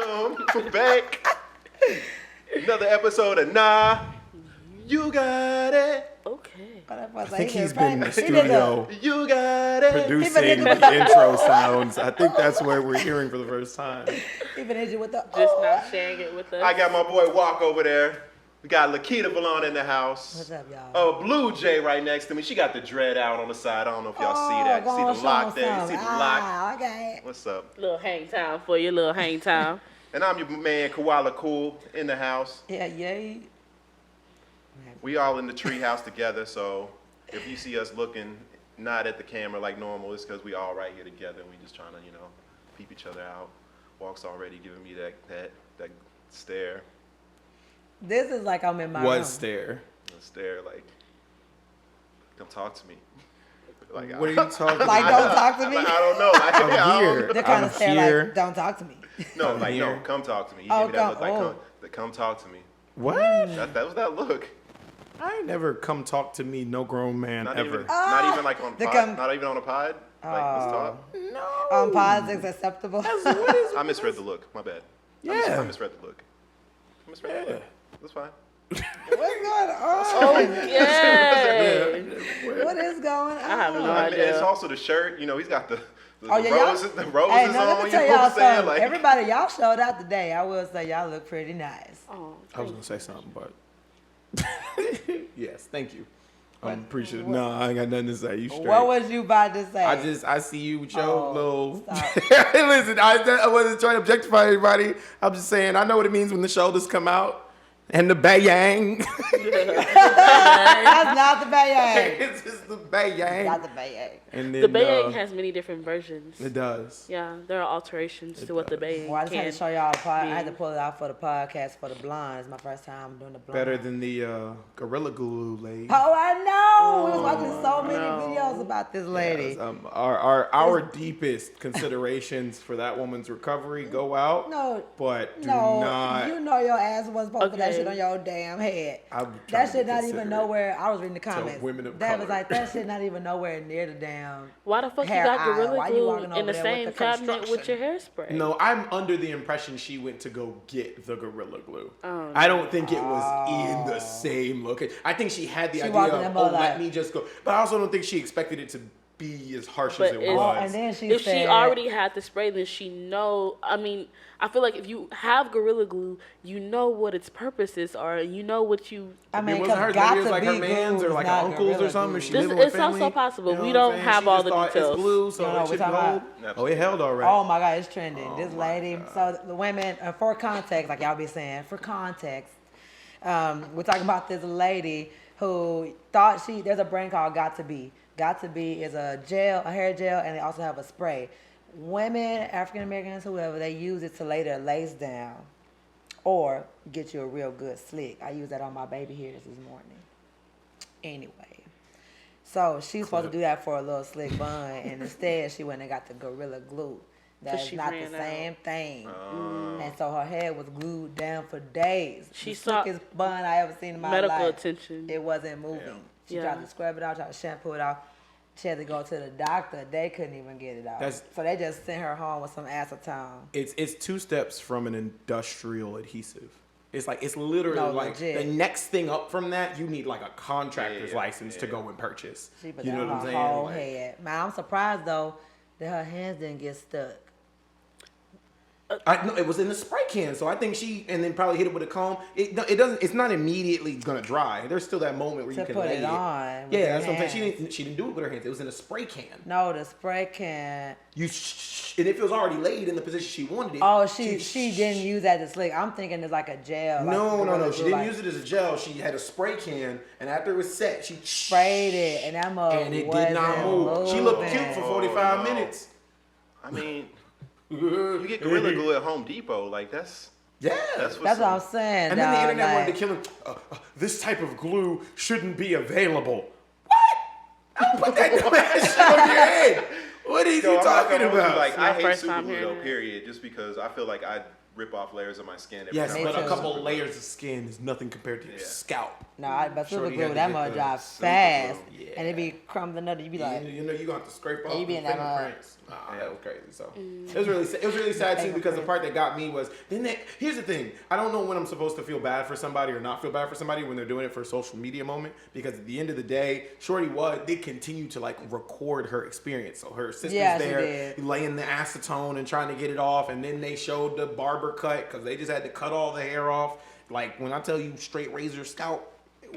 Welcome back. Another episode of Nah, You Got It. Okay. I think he's been in the studio You got it. producing the intro sounds. I think that's what we're hearing for the first time. Even hit you with the Just not sharing it with us. I got my boy Walk over there. We got Lakeita Valon in the house. What's up, y'all? Blu J right next to me. She got the dread out on the side. I don't know if y'all see that. You see the lock there? You see the lock? Okay. What's up? Little hang time for you, little hang time. And I'm your man Koala Khool in the house. Yeah, yay. We all in the tree house together, so if you see us looking not at the camera like normal, it's because we all right here together and we just trying to, peep each other out. Walk's already giving me that stare. This is like I'm in my What room. stare? A stare like, come talk to me. Like, What are you talking about? Like, don't talk to me? I don't know. Like, I'm here. The kind I'm of stare here. like, don't talk to me. No, I'm like, here. no, come talk to me. You Oh, gave me that look come- like, come talk to me. What? That was that look. I ain't never come talk to me, no grown man Not ever. even, not even like on The pod. Not even on a pod. Like, let's talk. No. Politics acceptable. What is? I misread the look. My bad. Yeah. I misread the look. I misread the look. That's fine. What's going on? Yay. What is going on? I have no I mean, idea. it's also the shirt. He's got the Oh, yeah, y'all- roses Hey, on. no, let me You tell know y'all what I'm saying? something. Like, Everybody, y'all showed out today. I will say y'all look pretty nice. Oh, I was gonna say something, but yes, thank you. I'm appreciative. No, I ain't got nothing to say. You straight. What was you about to say? I see you with your Oh, little. stop. Listen, I wasn't trying to objectify anybody. I'm just saying I know what it means when the shoulders come out and the bayang. That's not the bayang. It's just the bayang. Not the bayang. And then, the bayang has many different versions. It does. Yeah, there are alterations to what the bayang Well, I just had can. to show y'all the pod. I had to be. pull it out for the podcast for the blonde. It's my first time doing the blonde. Better than the Gorilla Glue lady. Oh, I know. We was watching so many no. videos about this lady. Yes, our deepest considerations for that woman's recovery go out. No, But do no, not. you know your ass wasn't supposed to put that Okay. shit on your damn head. I'm trying That to shit be not even considerate. nowhere. I was reading the comments. women of that was color. like that shit not even nowhere near the damn. Why the fuck you hair got aisle. Gorilla Why you Glue walking in over the there same with the cabinet with your construction? hairspray? No, I'm under the impression she went to go get the Gorilla Glue. Oh, I don't think it was in the same location. I think she had the She idea walked in of, that oh, mother let like- me just go. But I also don't think she expected it to be as harsh But as it it's- was. Oh, and then she If said, she already had the spray, then she know. I mean, I feel like if you have Gorilla Glue, you know what its purposes are. You know what you. I mean, it wasn't hers. got Maybe it was to like her be man's glue or is like not uncles or Gorilla something. Glue. Or she This- living with it's also family. possible. You know We what don't I'm saying? have She all just the thought details. It's glue, so You know it what should we're talking hold. about? Oh, it held all right. Oh my God, it's trending. Oh This my lady, God. so the women, for context, like y'all be saying, for context, we're talking about this lady who thought there's a brand called Got to Be. Got to Be is a hair gel, and they also have a spray. Women, African Americans, whoever, they use it to lay their lace down or get you a real good slick. I use that on my baby hairs this morning. Anyway. So she's supposed to do that for a little slick bun, and instead she went and got the Gorilla Glue. That's she not the ran out. same thing. And so her hair was glued down for days. She the sought slickest bun I ever seen in my medical life. attention. It wasn't moving. Damn. She Yeah. tried to scrub it out, tried to shampoo it off. She had to go to the doctor. They couldn't even get it out. So they just sent her home with some acetone. It's 2 steps from an industrial adhesive. It's literally No, like legit. the next thing up from that. You need like a contractor's license to go and purchase. She put You that know on what I'm her saying? whole Like, head. Man, I'm surprised though that her hands didn't get stuck. no, it was in the spray can, so I think and then probably hit it with a comb. It doesn't. It's not immediately gonna dry. There's still that moment where To you can put lay it it. on with Yeah, your that's what I'm saying. hands. She didn't do it with her hands. It was in a spray can. No, the spray can. And if it was already laid in the position she wanted it. Oh, she didn't use that to slick. I'm thinking it's like a gel. No. She didn't use it as a gel. She had a spray can, and after it was set, she sprayed it, and that mug and it did not move. She looked cute for 45 minutes. I mean, you get Gorilla Glue at Home Depot. Like, that's That's what I'm saying. And then the dog, internet like, wanted to kill him. This type of glue shouldn't be available. What? Don't put that dumbass shit on your head. What is Yo, he I'm not talking gonna hold you, about? Like, my I hate first super time glue hearing though, it. period. Just because I feel like I rip off layers of my skin. Every Yes, time but I a use couple super glue. layers of skin is nothing compared to your Yeah. scalp. But super Shorty glue, had that to get mug the dry super fast. glue. And it be crumbling up. You be like, you know, you gonna have to scrape off you the be in that mug. fingerprints. That was crazy. So it was really sad too, because the part that got me was here's the thing. I don't know when I'm supposed to feel bad for somebody or not feel bad for somebody when they're doing it for a social media moment, because at the end of the day, Shorty did continue to like record her experience. So her sister's there laying the acetone and trying to get it off, and then they showed the barber cut because they just had to cut all the hair off. Like when I tell you straight razor scalp,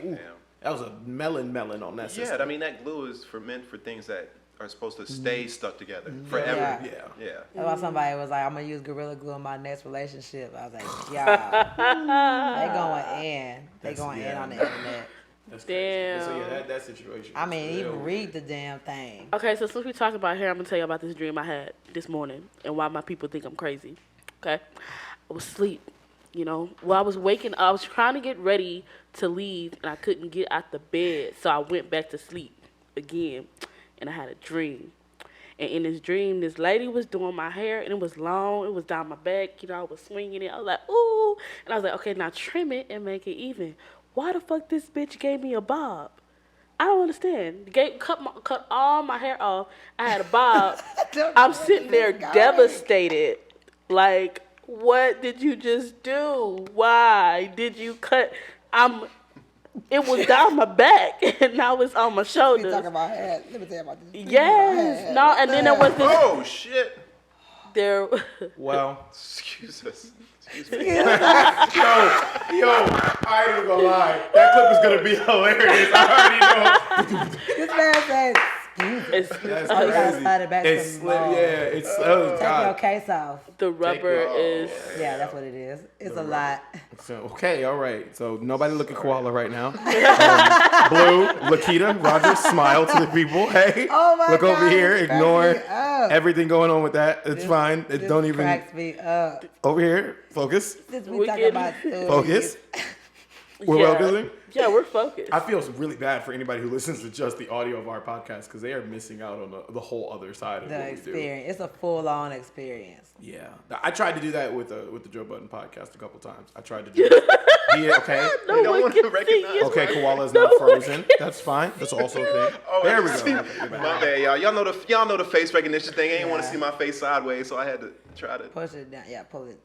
ooh, that was a melon on that system. Yeah, I mean that glue is meant for things that are supposed to stay stuck together forever. Yeah. That's why somebody was like, I'm gonna use Gorilla Glue in my next relationship. I was like, yeah, they going in. They going in on the internet. That's Damn. crazy. So yeah, that situation. I mean, even read the damn thing. Okay, so since we talking about hair, I'm gonna tell you about this dream I had this morning and why my people think I'm crazy. Okay, I was asleep. You know, while I was waking, I was trying to get ready to leave, and I couldn't get out the bed, so I went back to sleep again, and I had a dream. And in this dream, this lady was doing my hair, and it was long, it was down my back, you know, I was swinging it, I was like, ooh, and I was like, okay, now trim it and make it even. Why the fuck this bitch gave me a bob? I don't understand. Cut all my hair off, I had a bob. I'm sitting there devastated, like, what did you just do? Why did you cut? It was down my back, and now it's on my shoulders. Talking about hair. Let me tell you about this. Yes, no, and then there was this. Oh shit. There. Well, Excuse us. Excuse me. yo, I ain't even gonna lie. That clip is gonna be hilarious. I already know. This man said, It's, That's oh, you gotta crazy. slide it back It's some slip, more. yeah. It's oh Take your god. case off. the rubber is. Yeah, that's what it is. It's a lot. So, okay, all right. So nobody look at Koala right now. Blue, Lakeita, Roger, smile to the people. Hey, Oh my look God, over here. this cracks Ignore me up. everything going on with that. It's This- fine. It This don't even cracks me up. over here. Focus. Since We we talking get- about stories. Focus. We're Yeah. focusing. Yeah, we're focused. I feel really bad for anybody who listens to just the audio of our podcast because they are missing out on the whole other side of The what we do. experience. It's a full-on experience. Yeah, I tried to do that with the Joe Budden podcast a couple times. I tried to do it. Yeah, okay. no don't one want can to see recognize- you. Okay, Koala's not frozen. That's fine. That's also a thing. Oh, There we see, go. Okay, you're back. my bad, y'all. Y'all know the face recognition thing. I didn't want to Yeah. see my face sideways, so I had to try to. Push it down. Yeah, pull it.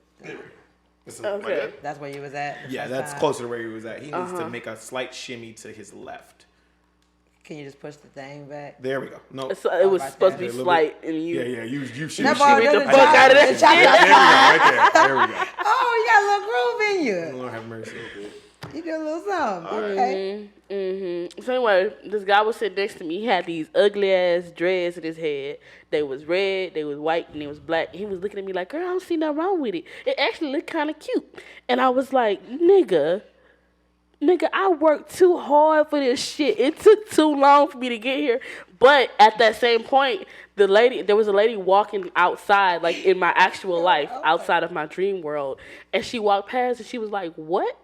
This is- Okay. good? That's where you was at. the Yeah, first that's time? closer to where he was at. He needs to make a slight shimmy to his left. Can you just push the thing back? There we go. No. So it was Right supposed to there. be A little slight, and you. Yeah. You shimmy. That shimmy. boy Shimmy the did fuck out of that There shit. we go. Right there. There we go. Oh, you got a little groove in you. Lord have mercy. You do a little something. Okay. So anyway, this guy was sitting next to me. He had these ugly ass dreads in his head. They was red, they was white, and they was black. He was looking at me like, girl, I don't see nothing wrong with it. It actually looked kind of cute. And I was like, nigga, I worked too hard for this shit. It took too long for me to get here. But at that same point, there was a lady walking outside, like in my actual life, outside of my dream world. And she walked past and she was like, what?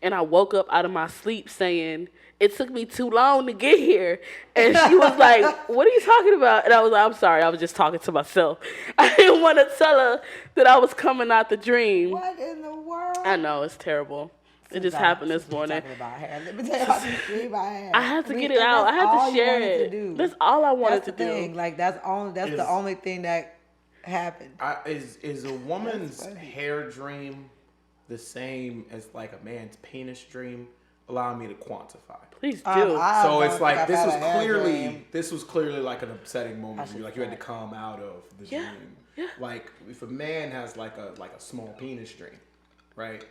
And I woke up out of my sleep saying, it took me too long to get here. And she was like, what are you talking about? And I was like, I'm sorry, I was just talking to myself. I didn't want to tell her that I was coming out the dream. What in the world? I know, it's terrible. It just happened this morning. Talking about hair. Let me tell you about this dream I had. I had to get it and out. I that's had all to you share wanted to it. do. That's all I wanted That's to the thing. do. Like that's the only thing that happened. Is a woman's hair dream the same as like a man's penis dream? Allow me to quantify. Please do. I So don't it's like think this I've was had a hair dream. clearly like an upsetting moment for you. should Like you had to say. come out of the Yeah, dream. yeah. Like if a man has like a small penis dream, right?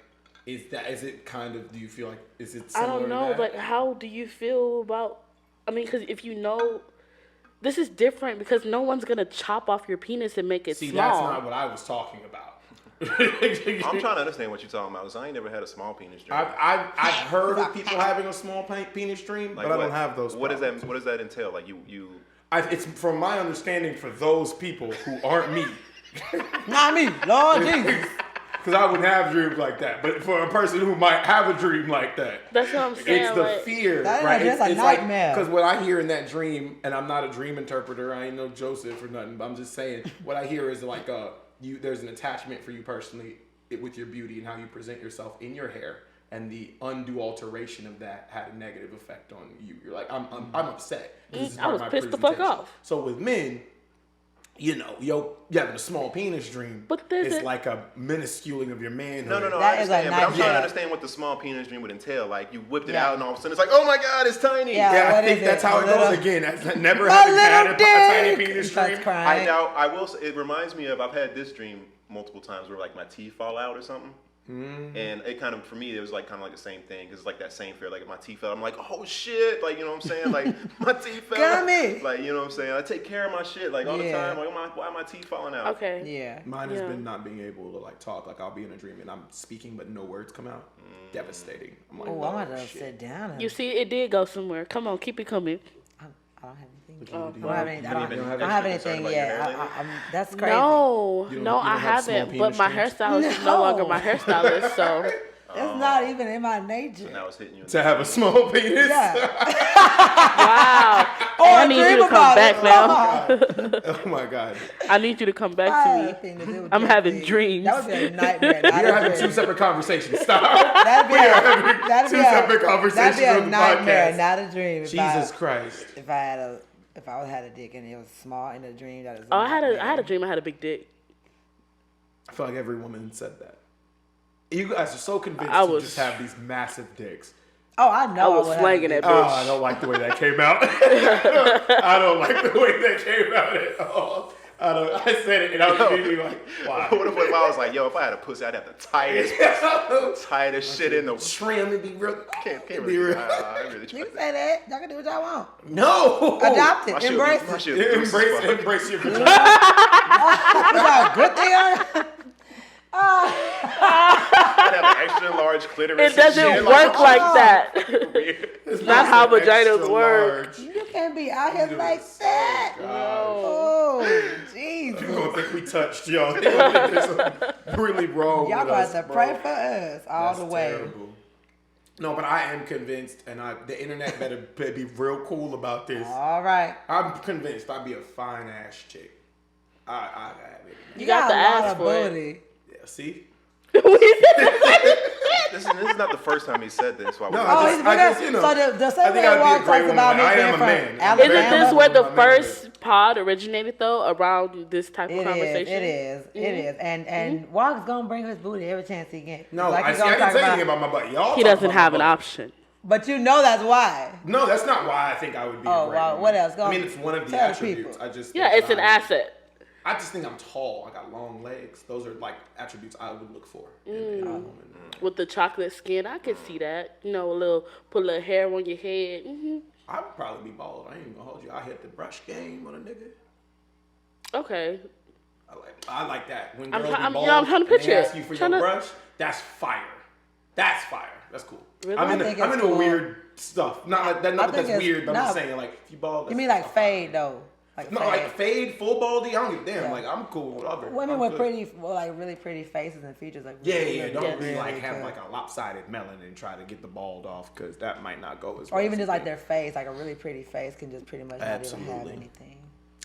Is it kind of? Do you feel like is it? I Similar don't know. To that? Like, how do you feel about? I mean, because if you know, this is different because no one's gonna chop off your penis and make it See, small. that's not what I was talking about. I'm trying to understand what you're talking about. 'Cause I ain't never had a small penis dream. I've heard of people having a small penis dream, Like but I what- don't have those. What problems. What does that entail? Like you It's from my understanding for those people who aren't me, Not me, Lord Jesus. because I wouldn't have dreams like that. But for a person who might have a dream like that, That's what I'm saying. it's the like, fear, That is right? just a nightmare. Because what I hear in that dream, and I'm not a dream interpreter, I ain't no Joseph or nothing, but I'm just saying what I hear is like there's an attachment for you personally with your beauty and how you present yourself in your hair, and the undue alteration of that had a negative effect on you. You're like, I'm upset. This is I part was of my pissed the fuck presentation. off. So with men, you know, you having a small penis dream, But there's it's like a minusculing of your manhood. No, That I is a understand, but I'm trying nightmare. to understand what the small penis dream would entail. Like, you whipped it Yeah. out, and all of a sudden it's like, oh my god, it's tiny. Yeah. Yeah, I What think is that's it? how it Little- goes again. That's never My having had little a tiny dick. penis Starts dream. crying. I doubt. I will. It reminds me of. I've had this dream multiple times where like my teeth fall out or something, and it kind of for me it was like kind of like the same thing because it's like that same fear. Like if my teeth fell, I'm like, oh shit, like you know what I'm saying, like my teeth fell. Got me. Like you know what I'm saying. I take care of my shit like all the Yeah. time. Like why are my teeth falling out? Okay. Yeah. Mine has Yeah. been not being able to like talk. Like I'll be in a dream and I'm speaking but no words come out. Devastating. I'm like, Oh, I'm gonna shit. sit down. And, You see, it did go somewhere. Come on, keep it coming. I don't have anything. You I do don't have you- any, you I don't, didn't even I don't have extra concerned anything about your yet. hair lately? That's crazy. No, You don't- no, you don't I have small haven't. But penis my dreams? hairstylist is no longer my hairstylist, so That's not even in my nature. Now it's hitting you. In To have a small penis. Yeah. wow. Or I need you dream to come about back it. now. Oh my god. I need you to come back I to had me. a penis, it would I'm just having be- dreams. That would be a nightmare. Not We're a having dream. two separate conversations. Stop. That'd be two separate conversations That'd be a on the nightmare, podcast. not a dream. If Jesus I, Christ. If I had a dick and it was small in a dream, that is. Oh, I had a dream I had a big dick. I feel like every woman said that. You guys are so convinced I to was- just have these massive dicks. Oh, I know. I was would have slanging a it, dick. bitch. Oh, I don't like the way that came out. I don't like the way that came out at all. I said it and I was immediately like, why? What if I was like, yo, if I had a pussy, I'd have the tightest shit in the. Trim and be real. Can't be really. real. I really You tried can that. say that. Y'all can do what y'all want. No. Adopt My it. shit would Embrace be- my it. shit would be loose as fuck. Embrace your vagina. Is that a good thing on it? I'd have an extra large clitoris. It and doesn't shit, work like that. Weird. It's Not how extra vaginas work. large. You can't be out here Dude, like that. God. Oh, jeez. People gonna think we touched y'all. They gonna think there's something really wrong Y'all with gonna us, have to bro. pray for us all That's the way. terrible. No, but I am convinced, and the internet better be real cool about this. All right. I'm convinced I'd be a fine ass chick. I have it. You got to a lot ask of for it. booty. Yeah, see? This is not the first time he said this. So I No, would- Oh, I he's just, bigger. you know, So the I same think way I'd be a Walk great talks woman. about me I being am a from man. Alabama. Isn't this Alabama. where the My man. first pod originated though? Around this type of It conversation? is. And Walk's gonna bring his booty every chance he gets. No, Like I he see. I gonna didn't talk say anything about my butt. Y'all He talk doesn't about my have an butt. option. But you know that's why. No, that's not why I think I would be Oh, a great wow. woman. What else? Go I mean, on. it's one of the Tell the attributes. people. I just Yeah, think it's an I- asset. I just think I'm tall. I got long legs. Those are like attributes I would look for in a woman. With the chocolate skin, I could see that. You know, put a little hair on your head. I would probably be bald. I ain't even gonna hold you. I hit the brush game on a nigga. Okay. I like that. When I'm girls try- be I'm- bald yeah, I'm trying to and picture they it. ask you for Trying your to- brush, that's fire. That's fire. That's cool. Really? I'm I think into it's the cool. weird stuff. Not like that. Not that think that's it's- weird, but I'm just no. saying like if you bald. You mean that's like fire. fade though? Like No, fade. like fade, full baldy. I don't give a damn. Yeah. Like I'm cool with other. Women I'm with good. pretty, like really pretty faces and features. Like Yeah, really, yeah. really, Don't be really like have good. like a lopsided melon and try to get the bald off because that might not go as Or well. even as just you like think. their face, like a really pretty face can just pretty much not even have Absolutely. anything.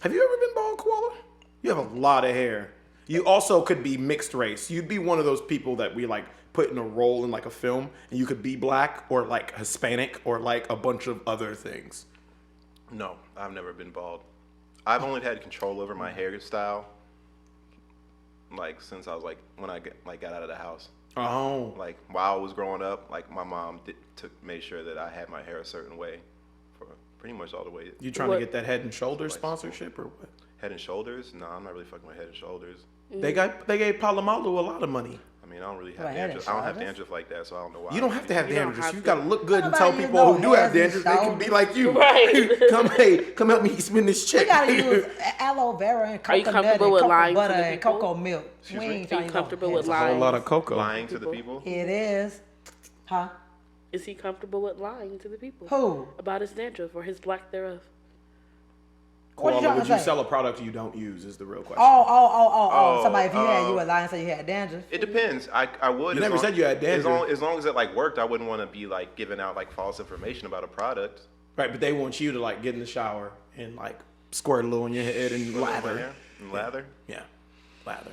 Have you ever been bald, Koala? You have a lot of hair. You also could be mixed race. You'd be one of those people that we like put in a role in like a film, and you could be black or like Hispanic or like a bunch of other things. No, I've never been bald. I've only had control over my hairstyle, like since I was like when I got out of the house. Oh. Like while I was growing up, like my mom made sure that I had my hair a certain way for pretty much all the way. You trying What- to get that Head and Shoulders sponsorship or what? Head and Shoulders? No, I'm not really fucking with Head and Shoulders. They gave Palomalu a lot of money. I mean, I don't really have What, Head and dandruff. I don't have Shoulders? dandruff like that, so I don't know why. You don't have to have You don't dandruff. have You to. gotta look good and Nobody tell use people no who do have heads and dandruff they can be like you. Right. Come help me spin this check. We gotta use aloe vera and Are you coconut comfortable and with cocoa lying to butter the and people? cocoa milk. Excuse We me? ain't Are trying you to use no comfortable with heads. A whole lying? lot of cocoa. Lying to the people? It is. Huh? Is he comfortable with lying to the people? Who? About his dandruff or his lack thereof? What you Koala, trying would to you say? sell a product you don't use is the real question. Oh. Somebody, if you had, you Oh, would lie and say you had dandruff. It depends. I would. You as never long- said you had dandruff. As long as it like worked, I wouldn't want to be like giving out like false information about a product. Right, but they want you to like get in the shower and like squirt a little in your head and Put it in my lather. hair and lather. Yeah, lather.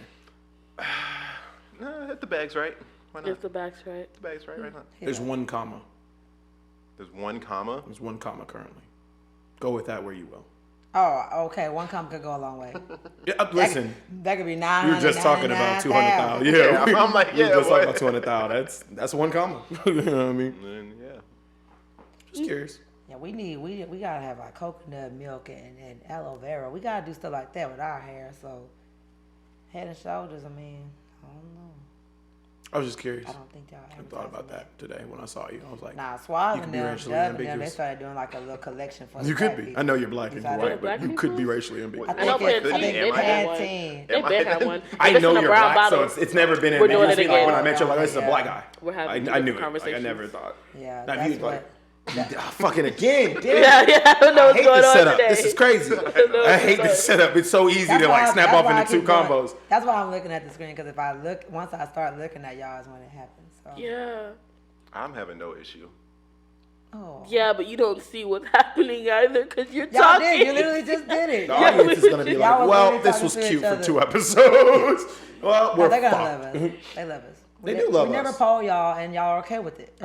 Nah, hit the bags right. Why not? If the back's right. The bags right, right now. There's one comma. There's one comma. There's one comma currently. Go with that where you will. Oh, okay. One comma could go a long way. Yeah, listen. That could be We 900. were just talking about 200,000. Yeah, Yeah, I'm like, we were yeah, just talking what? about 200,000. That's one comma. You know what I mean? And yeah. Just curious. Yeah, we gotta have like coconut milk and aloe vera. We gotta do stuff like that with our hair. So Head and Shoulders, I mean, I don't know. I was just curious. I don't think y'all I thought about that today when I saw you. I was like, Nah, Suave you and could be them, racially Dub and them, they ambiguous. started doing like a little collection for the You could black be. people. I know you're black and Besides white, that, Black but you people? could be racially ambiguous. I I know think it's Pantene, they Am I- had Pantene. one. They They been had one. I If it's know in a you're brown black, so bottle. it's never been We're doing ambiguous. it Like again. when I met you, like, this is a Yeah. black guy. We're having I knew different it. Like, I conversations. never thought. Yeah, Now, if that's you like, what. fucking again, damn. Yeah, I don't know I what's hate going this on setup. today. This is crazy. I hate this setup. It's so easy to like snap off into two combos. That's why I'm looking at the screen, because if I look, once I start looking at y'all is when it happens. So. Yeah. I'm having no issue. Oh. Yeah, but you don't see what's happening either because you're Y'all talking. did. You literally just did it. The audience is gonna be Y'all like, was well, literally this talking was to cute each for other. 2 episodes. Well, No, we're they're gonna fucked. love us. They love us. They do love we never us. poll y'all, and y'all are okay with it.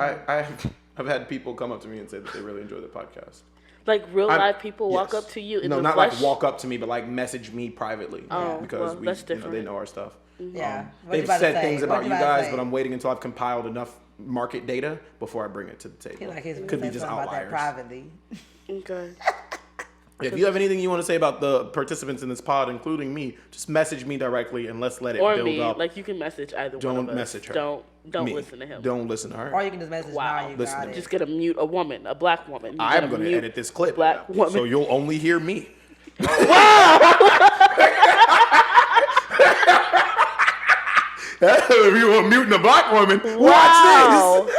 I've had people come up to me and say that they really enjoy the podcast. Like real I'm- life people walk yes. up to you in no, the not flesh. like walk up to me, but like message me privately. Oh, because well, we, that's they different. know our stuff. Yeah. What you They've about to said say? things What about you about to guys, say? but I'm waiting until I've compiled enough market data before I bring it to the He table. like he's Could be say just something about that outliers. privately. Okay. If you have anything you want to say about the participants in this pod, including me, just message me directly and let's let it Or build me. up. Like you can message either one Don't of us. message her. Don't Me. listen to him. Don't listen to her. Or you can just message Wow. now. You Listen got to it. me. Just gonna mute a woman, a black woman. You're I'm going to mute edit this clip, black woman. so you'll only hear me. If you want muting a black woman, Wow. watch this.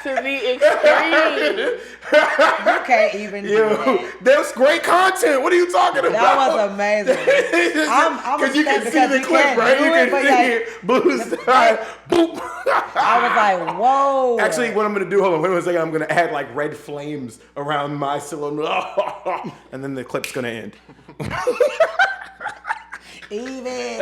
To the extreme. You can't even do Yo, that. that's great content. What are you talking about? That was amazing. I'm Because you can upset see because the you clip, can't right? do You it, can but see yeah. it. Blue side. Boop. I was like, whoa. Actually, what I'm gonna do, hold on, wait a second. I'm gonna add like red flames around my silhouette, and then the clip's gonna end. Even.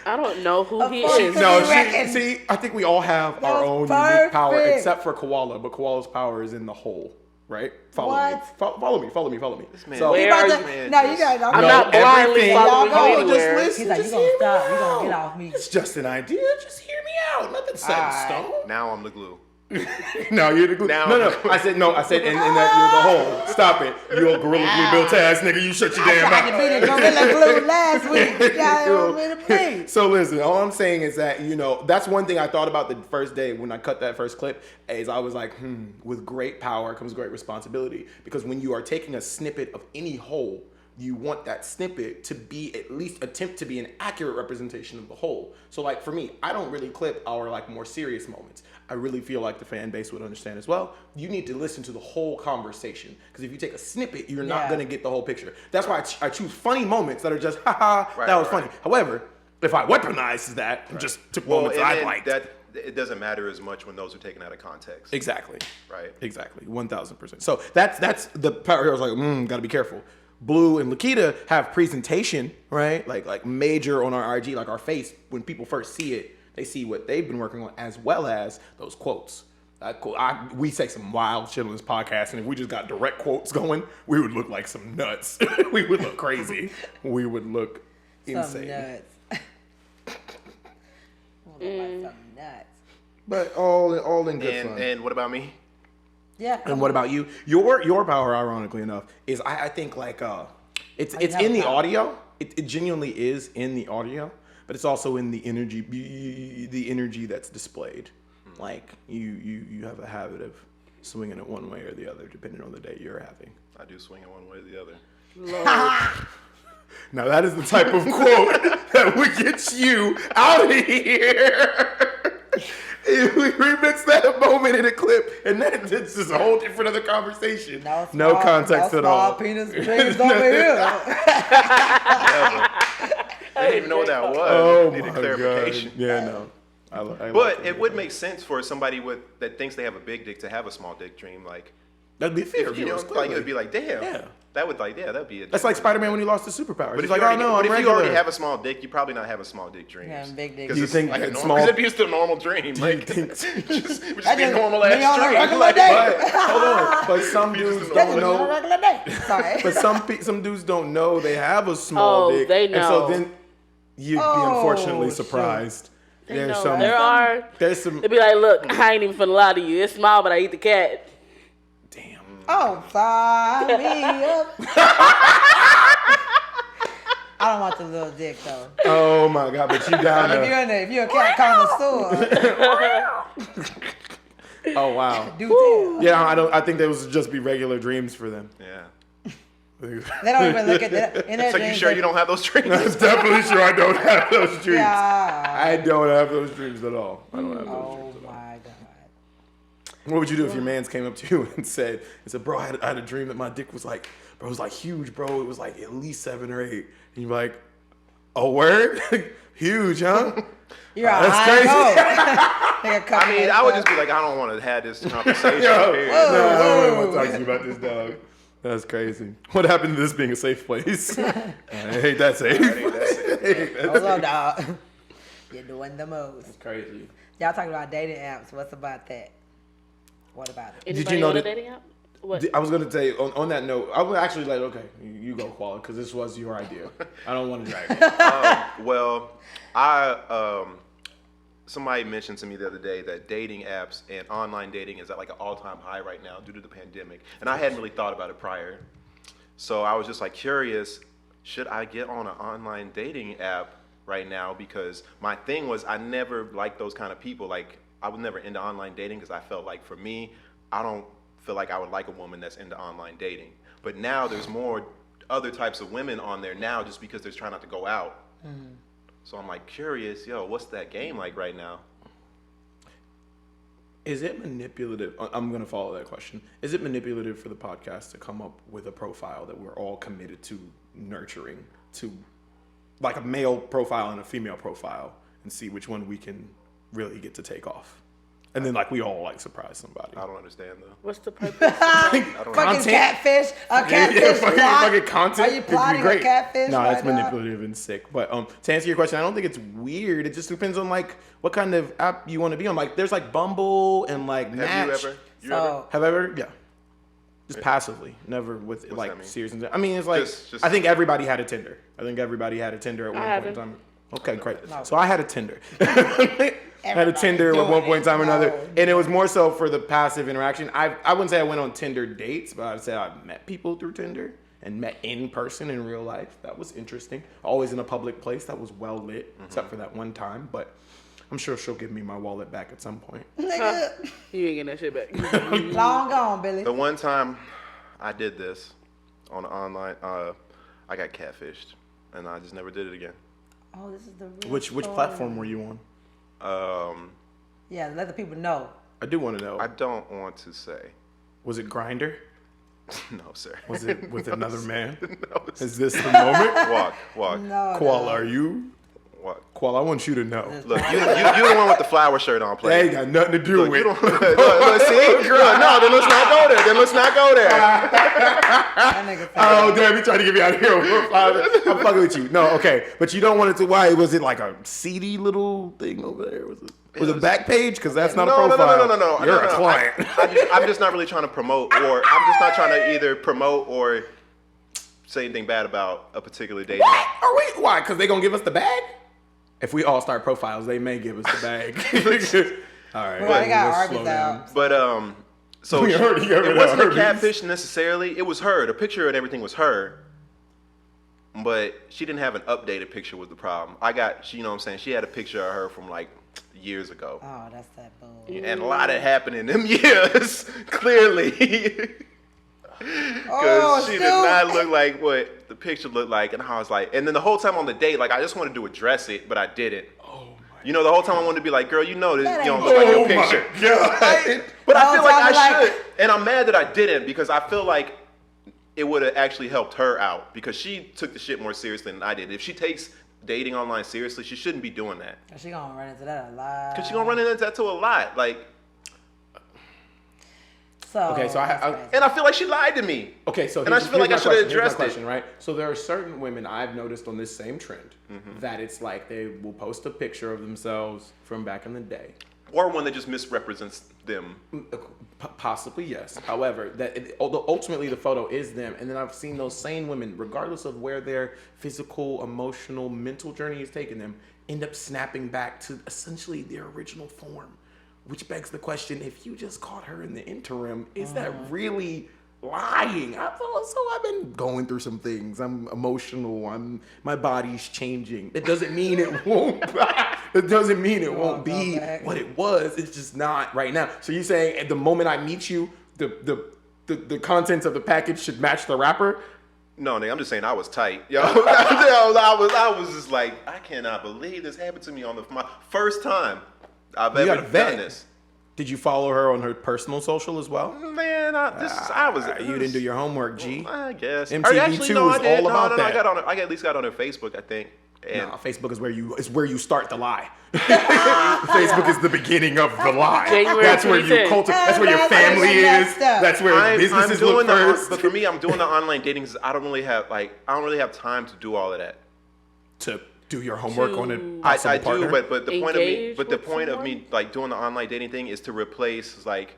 I don't know who Of he course. is. No, You reckon? see, I think we all have our That's own unique power, perfect. except for Koala. But Koala's power is in the whole, right? Follow me. What? Follow me. Follow me. Follow me. man- So, Where About are to- you? Man, no, you just- got. I'm not blindly everything- following Y'all you go. anywhere. Just He's listen. like, Just you gonna hear me stop. You gonna out. get off me. It's just an idea. Just hear me out. Nothing's set in Alright. stone. Now I'm the glue. No, you're the glue. Now- No. I said in that you're the hole. Stop it. You a gorilla glue built ass nigga. You shut your I damn tried to mouth. be the gorilla glue last week. Y'all want me to be. So listen, all I'm saying is that, that's one thing I thought about the first day when I cut that first clip, is I was like, with great power comes great responsibility. Because when you are taking a snippet of any whole, you want that snippet to be at least attempt to be an accurate representation of the whole. So like for me, I don't really clip our like more serious moments. I really feel like the fan base would understand as well. You need to listen to the whole conversation. Because if you take a snippet, you're not Yeah. going to get the whole picture. That's why I choose funny moments that are just, haha, Right, that was right. funny. However, if I weaponize that, and just took Well, moments and that I then liked. that it doesn't matter as much when those are taken out of context. Exactly. Right. Exactly. 1000%. So that's the part I was like, gotta be careful. Blue and Lakeita have presentation, right? Like major on our IG, like our face. When people first see it, they see what they've been working on, as well as those quotes. We say some wild shit on this podcast, and if we just got direct quotes going, we would look like some nuts. We would look crazy. We would look Some insane. nuts. Look like some nuts. But all in good fun. And what about me? Yeah. And what about you? Your power, ironically enough, is I think like it's you in have the power. audio. It genuinely is in the audio, but it's also in the energy that's displayed. Like you have a habit of swinging it one way or the other, depending on the day you're having. I do swing it one way or the other. Lord. Now that is the type of quote that would get you out of here. If we remix that moment in a clip, and then this is a whole different other conversation. No context at all. Penis dreams over here. I didn't even know what that was. Oh Needed my clarification. god. Yeah, no. I But it would make sense for somebody that thinks they have a big dick to have a small dick dream. Like, That'd be fear. You know, like it'd be like, damn. Yeah. That would like, yeah, that'd be it. That's like Spider-Man when he lost his superpowers. But He's if, like, you oh already, no, but I'm if you already regular. have a small dick, you probably not having small dick dreams. Yeah, big dick. 'Cause Do you it's think like a it's normal? small- Because it'd be just a normal dream. Like, just be a normal me ass on a dream. regular Like, day. But hold on, but some dudes That's don't just on a know. regular day. Sorry. But some dudes don't know they have a small Oh, dick, they and so know. then you'd be Oh, unfortunately shoot. surprised. They There's know. some. There's some. They be like, look, I ain't even finna lie to you. It's small, but I eat the cat. Damn. Oh, sign me up. I don't want the little dick though. Oh my god! But you down there? If you're a cat connoisseur, Oh wow. do tell. Yeah, I think those would just be regular dreams for them. yeah. They don't even look at that. In their So you dreams, sure they- you don't have those dreams? I'm definitely sure I don't have those dreams. Yeah. I don't have those dreams at all. I don't have those Oh dreams at all. my god. What would you do if your man's came up to you and said, bro, I had a dream that my dick was like, bro, it was like huge, bro. It was like at least 7 or 8. And you're like, a word? Huge, huh? You're all That's crazy. I mean, I would just be like, I don't want to have this conversation. Yo, period. no, I don't whoa. want to talk to you about this, dog. That's crazy. What happened to this being a safe place? I hate that safe. I think that's it. Hold on, dog. You're doing the most. Crazy. Y'all talking about dating apps. What's about that? What about it? Anybody you know on a that- dating app? What? I was going to say, on that note, I would actually like, okay, you go, Koala, because this was your idea. I don't want to drag it. Well, somebody mentioned to me the other day that dating apps and online dating is at like an all-time high right now due to the pandemic. And I hadn't really thought about it prior. So I was just like curious, should I get on an online dating app right now? Because my thing was I never liked those kind of people. Like I was never into online dating because I felt like for me, I don't feel like I would like a woman that's into online dating. But now there's more other types of women on there now just because they're trying not to go out. So I'm like curious, what's that game like right now? Is it manipulative? I'm going to follow that question. Is it manipulative for the podcast to come up with a profile that we're all committed to nurturing, to like a male profile and a female profile, and see which one we can really get to take off? And then like we all like surprise somebody. I don't understand though. What's the purpose? Fucking Content? catfish. A catfish fucking, plot. fucking content. Are you It'd be plotting a great. catfish? No, right that's now? manipulative and sick. But to answer your question, I don't think it's weird. It just depends on like what kind of app you want to be on. Like there's like Bumble and like Match. Have you ever? So, Have I ever? Yeah. Just passively, never with that like mean? serious. I mean, it's like Just- I think everybody had a Tinder. I think everybody had a Tinder at one point in haven't. time. Okay, great. No. So I had a Tinder. I had a Tinder at one point in time or another, No. and it was more so for the passive interaction. I wouldn't say I went on Tinder dates, but I'd say I met people through Tinder and met in person in real life. That was interesting. Always in a public place that was well lit, except for that one time. But I'm sure she'll give me my wallet back at some point. nigga, You ain't getting that shit back. long gone, Billy. The one time I did this on online, I got catfished, and I just never did it again. Oh, this is the real Which story. platform were you on? Yeah, let the people know. I do want to know. I don't want to say. Was it Grindr? No, sir. Was it with another man? No, Is this the moment? walk. No, Koala, are you? Walk. Koala, I want you to know. Look, you the one with the flower shirt on, That play. ain't got nothing to do Look, with you don't. Look, see? Look, no, then let's not go there. Then let's not go there. That nigga said, Oh, damn, you trying to get me out of here. I'm fucking with you. No, okay. But you don't want it to, why? Was it like a seedy little thing over there? Was it back page? Because that's not a profile. No. You're a client. I'm just not really trying to promote, or I'm just not trying to either promote or say anything bad about a particular dating app. What? Are we? Why? Because they going to give us the bag? If we all start profiles, they may give us the bag. All right. Well, they got let's slow Arby's down. out. But so We already got rid it of wasn't a Arby's. catfish necessarily. It was her. The picture and everything was her. But she didn't have an updated picture was the problem. You know what I'm saying? She had a picture of her from like years ago. Oh, that's that bull. And a lot had happened in them years, clearly. Because Oh, she shoot. did not look like what the picture looked like. And I was like, and then the whole time on the date, like I just wanted to address it, but I didn't. Oh, my You know, the whole time I wanted to be like, girl, you know this, That you don't ain't- look like your Oh, my picture. God. But I The feel whole like I time, like- should. And I'm mad that I didn't because I feel like it would have actually helped her out because she took the shit more seriously than I did. If she takes dating online seriously, she shouldn't be doing that. She gonna run into that a lot. Because she's going to run into that to a lot. Like, So Okay, so that's crazy. And I feel like she lied to me. Okay, so And I here's- feel like here's I my should have question, here's my addressed it. question, right? So there are certain women I've noticed on this same trend that it's like they will post a picture of themselves from back in the day. Or one that just misrepresents them. Possibly, yes. However, ultimately the photo is them, and then I've seen those same women, regardless of where their physical, emotional, mental journey has taken them, end up snapping back to essentially their original form. Which begs the question: if you just caught her in the interim, is that really lying? I've been going through some things. I'm emotional. My body's changing. It doesn't mean it won't. It doesn't mean it won't be what it was. It's just not right now. So you're saying at the moment I meet you, the contents of the package should match the wrapper? No, nigga, I'm just saying I was tight. Yo, I was just like, I cannot believe this happened to me on my first time I've You ever got vet. done this. Did you follow her on her personal social as well? Man, You didn't do your homework, G. I guess. MTV2 no, is I did. all about that. I at least got on her Facebook, I think. And No, Facebook is where you start the lie. Facebook is the beginning of the lie. January That's where you 2010. cultivate. That's where your family is. That's where businesses look first. But for me, I'm doing the online dating because I don't really have time to do all of that. To do your homework on an I awesome partner. do, but the Engage with point of me someone? like doing the online dating thing is to replace like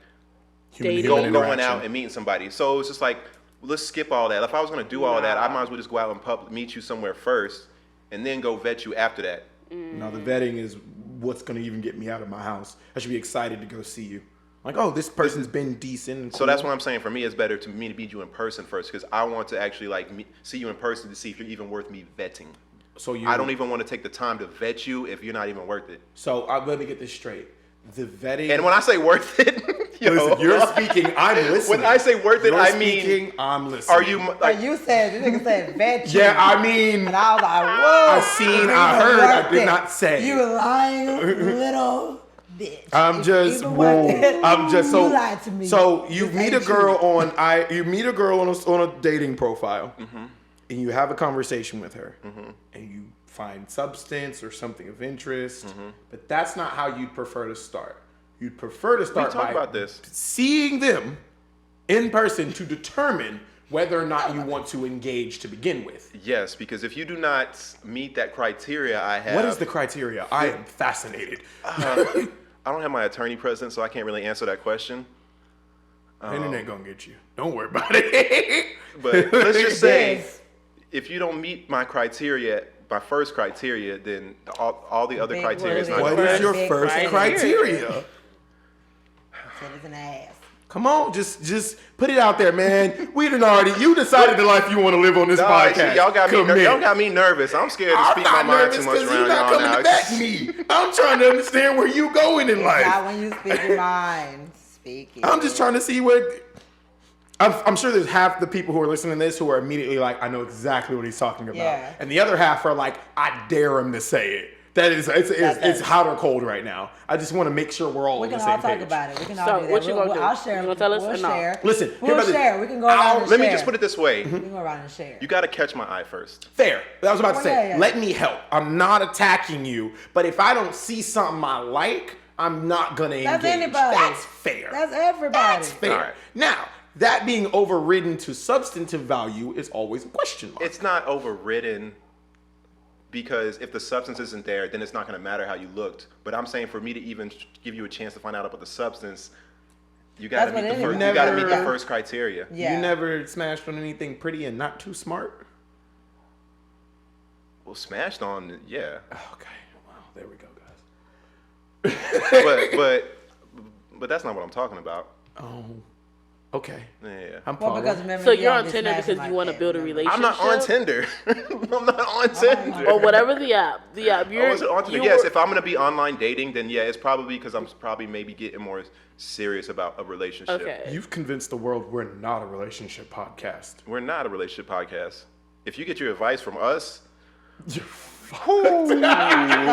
Dating. human going interaction. out and meeting somebody. So it's just like, let's skip all that. If I was gonna do all that, I might as well just go out and meet you somewhere first, and then go vet you after that. No, the vetting is what's going to even get me out of my house. I should be excited to go see you. Like, oh, this person's been decent. And So cool. that's what I'm saying. For me, it's better to me to meet you in person first because I want to actually like see you in person to see if you're even worth me vetting. So I don't even want to take the time to vet you if you're not even worth it. So let me get this straight. The vetting. And when I say worth it, yo, listen, you're speaking. I'm listening. When I say worth it, You're I mean, speaking, I'm listening. are you Like like? you said, this nigga said vet you. Yeah, I mean, And I was like, whoa. I seen, You I even heard, I worked did it. not say. You lying little bitch. I'm If just, you even whoa. worked it, I'm just so. You lied to me. So you This meet a ain't girl true. you meet a girl on a dating profile, and you have a conversation with her, and you find substance or something of interest, but that's not how you'd prefer to start. You'd prefer to start talked by about this. seeing them in person to determine whether or not you want to engage to begin with. Yes, because if you do not meet that criteria I have, What is the criteria? I am fascinated. I don't have my attorney present, so I can't really answer that question. The internet gonna get you. Don't worry about it. But let's just say, Yes. if you don't meet my criteria, my first criteria, then all the other Big criteria is word. not. What is your Big first criteria? Said it's an ass. Come on, just put it out there, man. You decided the life you want to live on this Nah, podcast. see, y'all Commit. got me nervous. I'm scared to I'm speak my not mind nervous too much because you're around not y'all coming now. to back me. I'm trying to understand where you going in life. Not when you speak your mind. Speak it. I'm just trying to see what. I'm sure there's half the people who are listening to this who are immediately like, I know exactly what he's talking about, Yeah. and the other half are like, I dare him to say it. That is, it's hot or cold right now. I just want to make sure we're all We on the can same all talk page. about it. We can all So, do that. what you gonna do? I'll share. You gonna tell us We'll or no? share. Listen, We'll here's the- share. We can go around and Let me share. just put it this way. We can go around and share. You got to catch my eye first. Fair. I was about to Oh, say, yeah. let me help. I'm not attacking you, but if I don't see something I like, I'm not gonna engage. That's anybody. That's fair. That's everybody. That's fair. All right. Now, that being overridden to substantive value is always a question mark. It's not overridden because if the substance isn't there, then it's not going to matter how you looked. But I'm saying for me to even give you a chance to find out about the substance, you got to That's meet what the it first. is. You got to meet the Never- first criteria. Yeah. You never smashed on anything pretty and not too smart? Well, smashed on, yeah. Okay. Well, there we go, guys. But that's not what I'm talking about. Oh, okay. Yeah. I'm Well, following. because remember, So you you're don't on be Tinder smashing because you like want to that, build a remember? relationship. I'm not on Tinder. I'm not on Tinder. Or whatever the app. I wasn't on Tinder. Yes, if I'm gonna be online dating, then yeah, it's probably because I'm probably maybe getting more serious about a relationship. Okay. You've convinced the world we're not a relationship podcast. We're not a relationship podcast. If you get your advice from us, I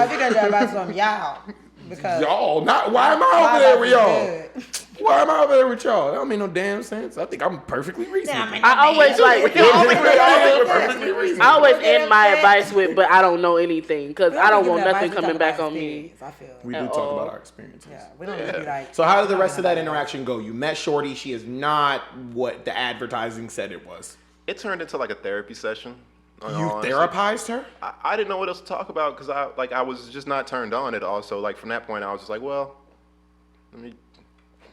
think I got advice from y'all. Because Y'all, not why am I my over there with advice y'all? is good. Why am I over there with y'all? That don't make no damn sense. I think I'm perfectly reasonable. I always like. I I always end my advice with, but I don't know anything because I don't want nothing coming back on me. I feel. We do At talk all. about our experiences. Yeah, we don't just be like. So how did the rest of that interaction go? You met Shorty. She is not what the advertising said it was. It turned into like a therapy session. in You all honesty. therapized her? I didn't know what else to talk about because I was just not turned on at all. So like from that point, I was just like, well, let me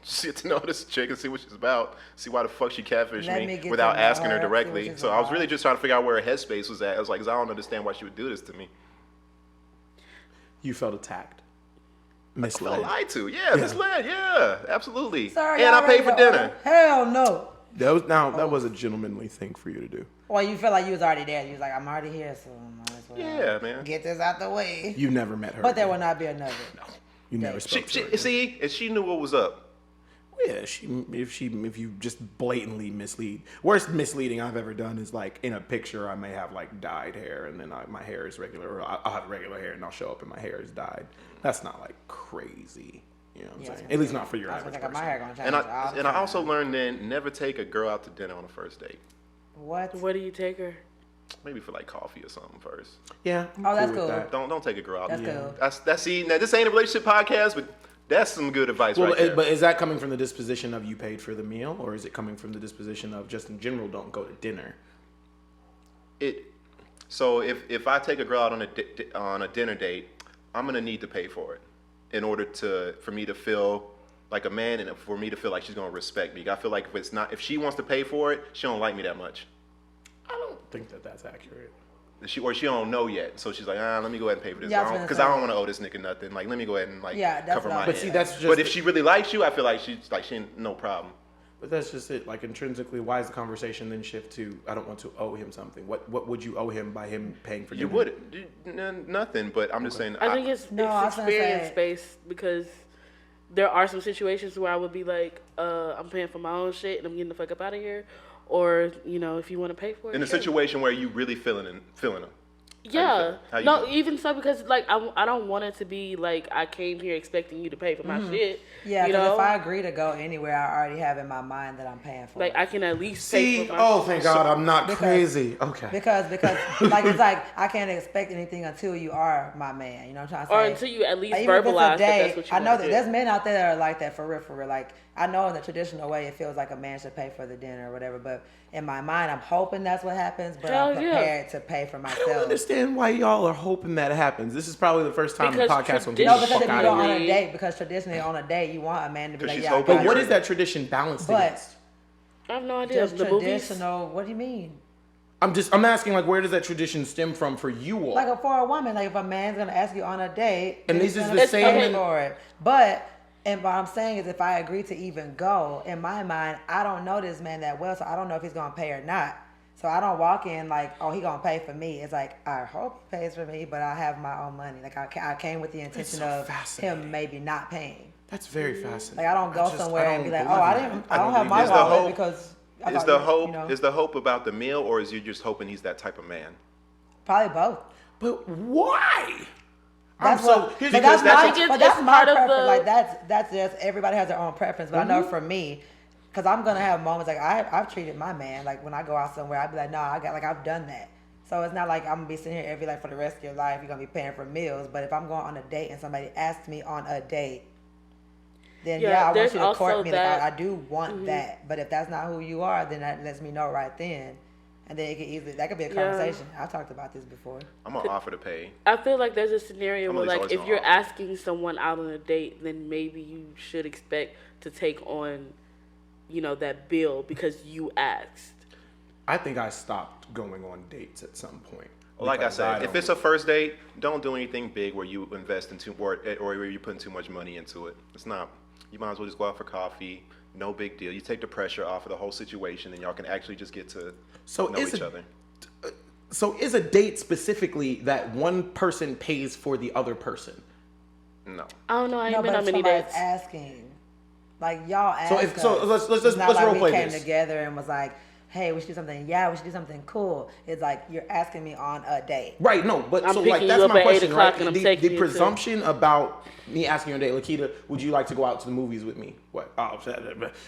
just get to know this chick and see what she's about, see why the fuck she catfished Let me me get without to know asking her her, see what directly. she's So I was about. really just trying to figure out where her headspace was at. I was like, 'cause I don't understand why she would do this to me. You felt attacked. I Misled. lied to. Yeah, misled. Yeah, absolutely. Sorry, and I y'all paid for ready to dinner. order? Hell no. That was a gentlemanly thing for you to do. Well, you feel like you was already there. You was like, I'm already here, so might as well Yeah, man. get this out the way. You never met her. But there again. will not be another. You never spoke to her. again. See, and she knew what was up. Yeah, if you just blatantly mislead. Worst misleading I've ever done is like in a picture I may have like dyed hair and then my hair is regular, or I'll have regular hair and I'll show up and my hair is dyed. That's not like crazy, you know what I'm saying? At least not for your I was average gonna say, my person. hair gonna change. And all the I time. also learned then never take a girl out to dinner on a first date. What? Where do you take her? Maybe for like coffee or something first. Yeah. I'm Oh, that's with cool. that. Don't take a girl out. That's to dinner. cool. That's see now this ain't a relationship podcast, but that's some good advice Well, right there. but is that coming from the disposition of you paid for the meal, or is it coming from the disposition of just in general don't go to dinner? So if I take a girl out on a dinner date, I'm gonna need to pay for it in order for me to feel like a man and for me to feel like she's gonna respect me. I feel like if she wants to pay for it, she don't like me that much. I don't think that's accurate. She don't know yet, so she's like, let me go ahead and pay for this, Yeah, I was gonna because say I don't that. want to owe this nigga nothing. Like, let me go ahead and like Yeah, that's cover what I my was head. But see, that's just. But if she really likes you, I feel like she's no problem. But that's just it. Like intrinsically, why is the conversation then shift to I don't want to owe him something? What would you owe him by him paying for You dinner? would nothing, but I'm just saying. I think it's I was gonna experience say- based because there are some situations where I would be like, I'm paying for my own shit and I'm getting the fuck up out of here, or if you want to pay for it. in a sure. situation where you really feeling them. Yeah. How you No, feel? even so, because like I don't want it to be like I came here expecting you to pay for my shit. Yeah, you because know, if I agree to go anywhere, I already have in my mind that I'm paying for like it. I can at least See, pay for my oh thank God, I'm not Because- crazy. Okay. Because like it's like I can't expect anything until you are my man. You know what I'm trying to say? or until you at least Like, even if it's a verbalize that date, that's what you I know want that to do. there's men out there that are like that for real, for real. Like I know in the traditional way, it feels like a man should pay for the dinner or whatever. But in my mind, I'm hoping that's what happens. But I'm Hell yeah. prepared to pay for I don't myself. understand why y'all are hoping that happens. This is probably the first time Because the podcast will get No, the because fuck if you out go of on here. a date, because traditionally on a date, you want a man to be 'Cause like, she's yeah, I hoping got But what you. is that tradition balanced Oh, But- against? I have no idea. Just The movies. traditional. What do you mean? I'm asking like where does that tradition stem from for you all? Like for a woman, like if a man's gonna ask you on a date, And then this he's is gonna the pay same in- for it. But and what I'm saying is, if I agree to even go, in my mind, I don't know this man that well, so I don't know if he's gonna pay or not. So I don't walk in like, oh, he gonna pay for me. It's like I hope he pays for me, but I have my own money. Like I came with the intention so of fascinating. him maybe not paying. That's very fascinating. Like I don't go somewhere and be like, oh, I don't have believe my Is that. the wallet hope- because I Is thought the you- hope you know, is the hope about the meal, or is you just hoping he's that type of man? probably both. But why? That's I'm what, here's but because that's my, it's- but that's it's my part of preference. the- Like that's just everybody has their own preference. But I know for me, because I'm gonna have moments like I've treated my man like when I go out somewhere, I'd be like, no, I've done that. So it's not like I'm gonna be sitting here every for the rest of your life. You're gonna be paying for meals. But if I'm going on a date and somebody asks me on a date, then Yeah, I want there's you to court also me. that- Like I do want that. But if that's not who you are, then that lets me know right then. And then it could easily that could be a Yeah. conversation. I've talked about this before. I'm gonna offer to pay. I feel like there's a scenario I'm where, at least like, always if gonna you're offer. asking someone out on a date, then maybe you should expect to take on, that bill because you asked. I think I stopped going on dates at some point. Well, like I Because said, if don't- it's a first date, don't do anything big where you invest in or where you putting too much money into it. It's not. You might as well just go out for coffee. No big deal. You take the pressure off of the whole situation, and y'all can actually just get to know each other. So is a date specifically that one person pays for the other person? No. I don't know. I No, ain't been but on if many somebody's dates. asking, like y'all asked So if- so us. let's It's not like role we play came this. together and was like, hey, we should do something. Yeah, we should do something cool. It's like you're asking me on a date. Right, no, but I'm so like picking that's you up my at 8 question, o'clock right? and I'm The taking you to- presumption about me asking you on a date, Lakeita, would you like to go out to the movies with me? What? Oh,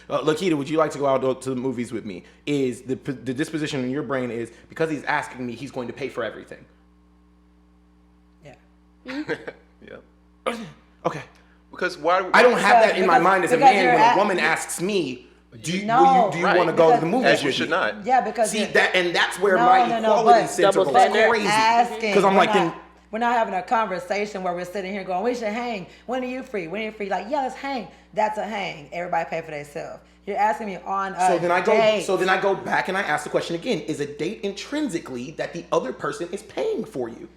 Lakeita, would you like to go out to the movies with me? Is the disposition in your brain is because he's asking me, he's going to pay for everything. Yeah. Yeah. Okay. Because why? I don't have that in my Because- mind as a because man you're when at- a woman asks me, do you No. Right. want to go to the Because- movies As you with should me? not. Yeah, because See you're- that, and that's where No, my no, no, equality but- center Double goes standard. crazy. Asking. Because I'm We're like, not- then we're not having a conversation where we're sitting here going, we should hang. When are you free? When are you free? Like, yeah, let's hang. That's a hang. Everybody pay for themselves. You're asking me on a so then I go. date. So then I go back and I ask the question again: is a date intrinsically that the other person is paying for you?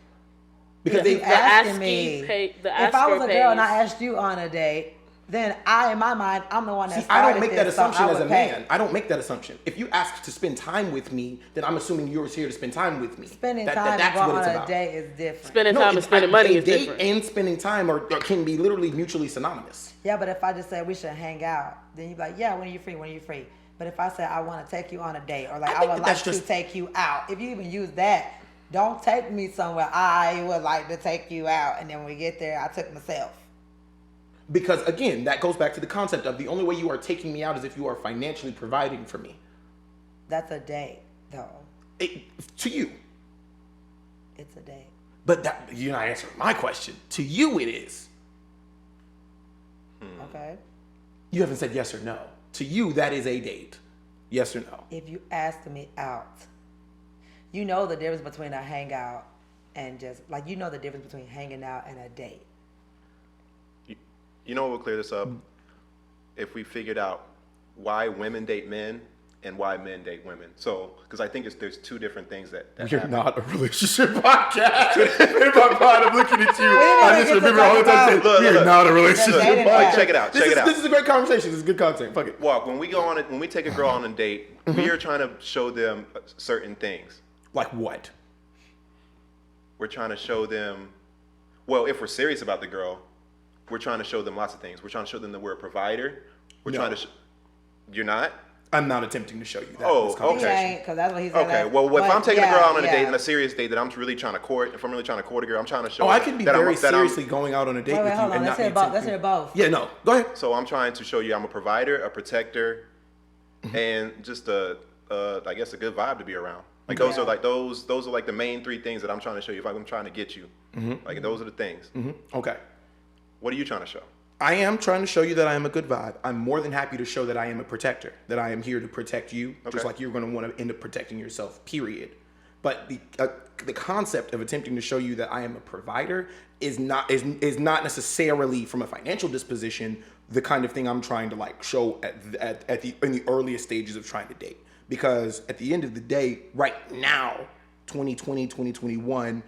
Because You they asking askee me. pay- the If I was asker a girl and pays. I asked you on a date, then in my mind, I'm the one that See, I started don't make that this, so assumption I as a would pay. man. I don't make that assumption. If you ask to spend time with me, then I'm assuming you're here to spend time with me. Spending That- time that's and what going it's on a about. date is different. Spending time and spending money a is date different. and spending time or can be literally mutually synonymous. Yeah, but if I just said we should hang out, then you'd be like, yeah, when are you free? When are you free? But if I said I want to take you on a date or like I I think would that like that's to just- take you out, if you even use that, don't take me somewhere. I would like to take you out, and then when we get there, I took myself. Because again, that goes back to the concept of the only way you are taking me out is if you are financially providing for me. That's a date, though. To you. It's a date. But that, you're not answering my question. To you, it is. Okay. You haven't said yes or no. To you, that is a date. Yes or no? If you ask me out, you know the difference between a hangout and just like you know the difference between hanging out and a date. You know what will clear this up? If we figured out why women date men and why men date women. So, because I think there's two different things that You're happen. not a relationship podcast. In my mind, I'm looking at you. didn't I even just get to remember all the talk time saying, about- you're Look. not a relationship The dating podcast. app. Check it out. Check it out. This is a great conversation. This is good content. Fuck it. Walk, when we go on it, when we take a girl on a date, we are trying to show them certain things. Like what? We're trying to show them, well, if we're serious about the girl, we're trying to show them lots of things. We're trying to show them that we're a provider. We're No. trying to, you're not? I'm not attempting to show you that. Oh, in this okay. He conversation. ain't, because that's what he said. Okay, last- well, if but I'm taking yeah, a girl out on a yeah. date, on a serious date that I'm really trying to court, if I'm really trying to court a girl, I'm trying to show Oh, I her can be that very that seriously going out on a date Wait, with you hold on. and Let's not hear be both. Let's attempting. hear both. Yeah, no. Go ahead. So I'm trying to show you I'm a provider, a protector, and just I guess a good vibe to be around. Like those Yeah. are like those are like the main three things that I'm trying to show you. If I'm trying to get you, like those are the things. Okay. What are you trying to show? I am trying to show you that I am a good vibe. I'm more than happy to show that I am a protector, that I am here to protect you, just Okay. like you're going to want to end up protecting yourself, period. But the concept of attempting to show you that I am a provider is not necessarily from a financial disposition the kind of thing I'm trying to like show in the earliest stages of trying to date. Because at the end of the day, right now, 2020, 2021,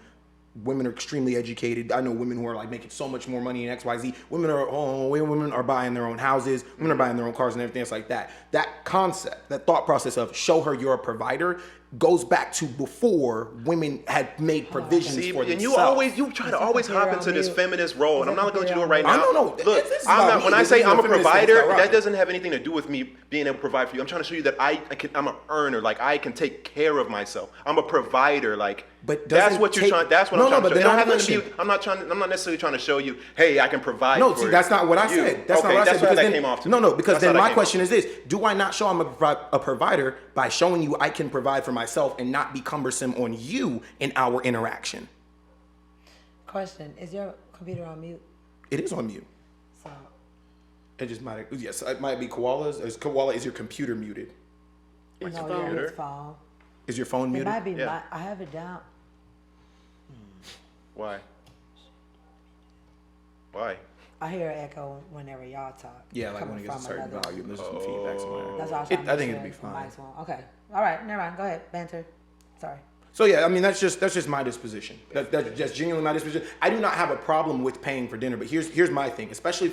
women are extremely educated. I know women who are like making so much more money in XYZ. Women are buying their own houses. Women are buying their own cars and everything else like that. That concept, that thought process of show her you're a provider goes back to before women had made provisions See, for and themselves. you try to Is always that hop computer into on this mute? feminist role, Is and I'm that not going to let you do it computer right on now. mute? I don't know. Look, This is I'm about not, me. when I This say is I'm a a feminist thing. provider, It's not that right. doesn't have anything to do with me being able to provide for you. I'm trying to show you that I'm an earner. Like I can take care of myself. I'm a provider. Like But that's doesn't what you're take- trying. That's what No, I'm trying no, to but show. they It don't don't have nothing to listen. be. I'm not necessarily trying to show you. Hey, I can provide. No, for see, that's not what I you. said. That's not Okay, what I said. that's how Because that then, came off to no, me. no, because That's how then that my came question off. is this: do I not show I'm a provider by showing you I can provide for myself and not be cumbersome on you in our interaction? Question: is your computer on mute? It is on mute. So It just might. Yes, it might be Koala's. Is your computer muted? My no, you're on computer? his phone. Is your phone It muted? might be. Yeah. I have it down. Why? Why? I hear an echo whenever y'all talk. Yeah, like coming when it gets a from certain another- volume, there's some feedback somewhere. That's why I was trying to I make think sure it'd be the fine. mics won't. Okay. All right. Never mind. Go ahead. Banter. Sorry. So yeah, I mean that's just my disposition. That's just genuinely my disposition. I do not have a problem with paying for dinner, but here's my thing, especially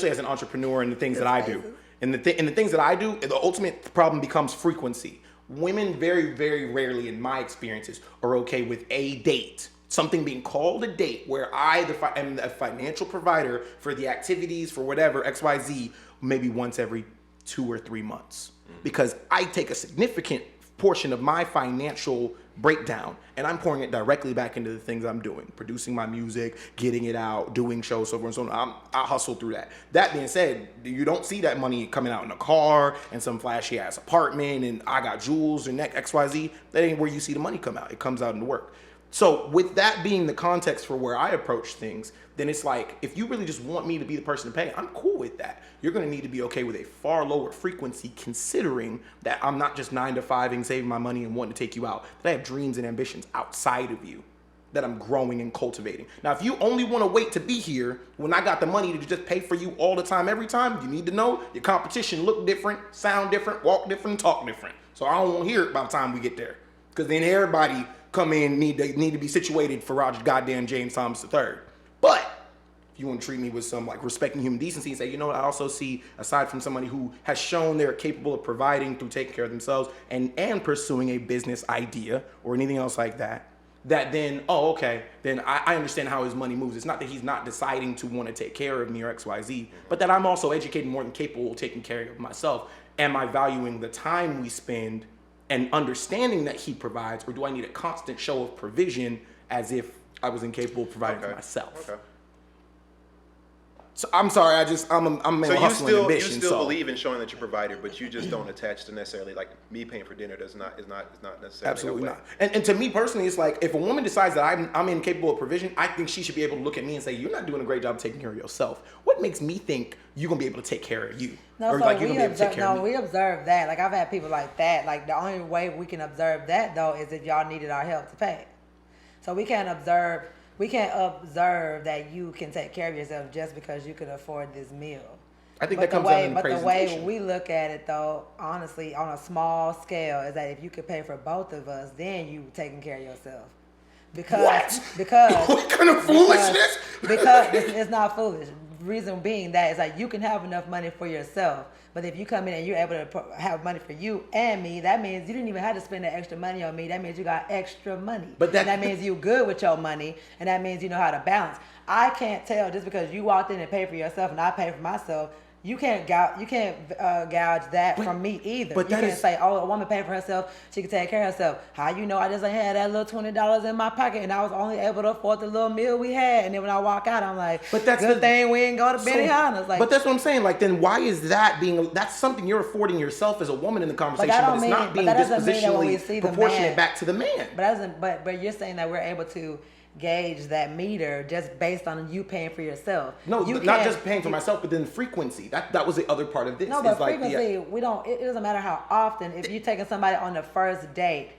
as an entrepreneur and the things that I do, and the things that I do, the ultimate problem becomes frequency. Women very, very rarely, in my experiences, are okay with a date. Something being called a date where I am a financial provider for the activities, for whatever, XYZ, maybe once every 2 or 3 months. Because I take a significant portion of my financial breakdown, and I'm pouring it directly back into the things I'm doing, producing my music, getting it out, doing shows, so forth and so on. I hustle through that. That being said, you don't see that money coming out in a car and some flashy ass apartment and I got jewels and XYZ. That ain't where you see the money come out. It comes out in the work. So with that being the context for where I approach things, then it's like, if you really just want me to be the person to pay, I'm cool with that. You're going to need to be okay with a far lower frequency, considering that I'm not just 9 to 5ing, saving my money and wanting to take you out. That I have dreams and ambitions outside of you that I'm growing and cultivating. Now, if you only want to wait to be here when I got the money to just pay for you all the time, every time, you need to know your competition look different, sound different, walk different, talk different. So I don't want to hear it by the time we get there. Because then everybody come in, need to be situated for Roger goddamn James Thomas III. But if you want to treat me with some like respect and human decency and say, you know what, I also see, aside from somebody who has shown they're capable of providing through taking care of themselves and pursuing a business idea or anything else like that, that then, oh, okay, then I understand how his money moves. It's not that he's not deciding to want to take care of me or XYZ, but that I'm also educated, more than capable of taking care of myself. Am I valuing the time we spend and understanding that he provides, or do I need a constant show of provision as if I was incapable of providing for myself? Okay. So I'm sorry, I'm a man of hustling ambition. You still believe in showing that you're a provider, but you just don't attach to necessarily like me paying for dinner. Is not necessarily absolutely not. And to me personally, it's like if a woman decides that I'm incapable of provision, I think she should be able to look at me and say, "You're not doing a great job taking care of yourself. What makes me think you're gonna be able to take care of you?" No, or so like you're gonna be able to take care of me? we observe that. Like I've had people like that. Like the only way we can observe that though is if y'all needed our help to pay. So we can't observe that you can take care of yourself just because you can afford this meal. I think that comes out in the presentation. But the way we look at it, though, honestly, on a small scale, is that if you could pay for both of us, then you taking care of yourself. Because what kind of foolishness? Because it's not foolish. Reason being that is like you can have enough money for yourself, but if you come in and you're able to have money for you and me, that means you didn't even have to spend that extra money on me. That means you got extra money. But that means you good with your money, and that means you know how to balance. I can't tell just because you walked in and paid for yourself and I paid for myself. You can't gouge that from me either. But you can't say, "Oh, a woman paid for herself; she can take care of herself." How you know I just had that little $20 in my pocket and I was only able to afford the little meal we had? And then when I walk out, I'm like, "But that's good thing we ain't go to Benihana's." Like, but that's what I'm saying. Like, then why is that that's something you're affording yourself as a woman in the conversation, but it's not being dispositionally proportionate back to the man. But you're saying that we're able to gauge that meter just based on you paying for yourself. No, not just paying for myself, but then frequency. That was the other part of this. No, but frequency, we don't. It doesn't matter how often. If you're taking somebody on the first date,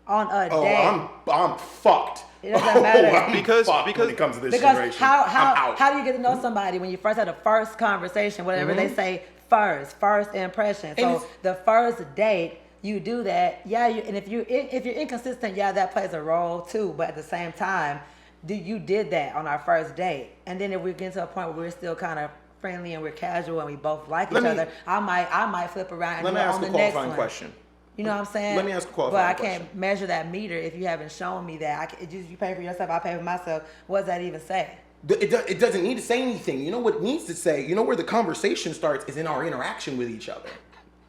on a date, I'm fucked. It doesn't matter because when it comes to this generation, how do you get to know somebody when you first had a first conversation? Whatever they say, first impression. So the first date. You do that, and if you're inconsistent, that plays a role too. But at the same time, you did that on our first date, and then if we get to a point where we're still kind of friendly and we're casual and we both like each other, I might flip around and do it on the next one. Let me ask a qualifying question. You know what I'm saying? Let me ask a qualifying question. But I can't measure that meter if you haven't shown me that. You pay for yourself, I pay for myself. What does that even say? It doesn't need to say anything. You know what it needs to say? You know where the conversation starts is in our interaction with each other.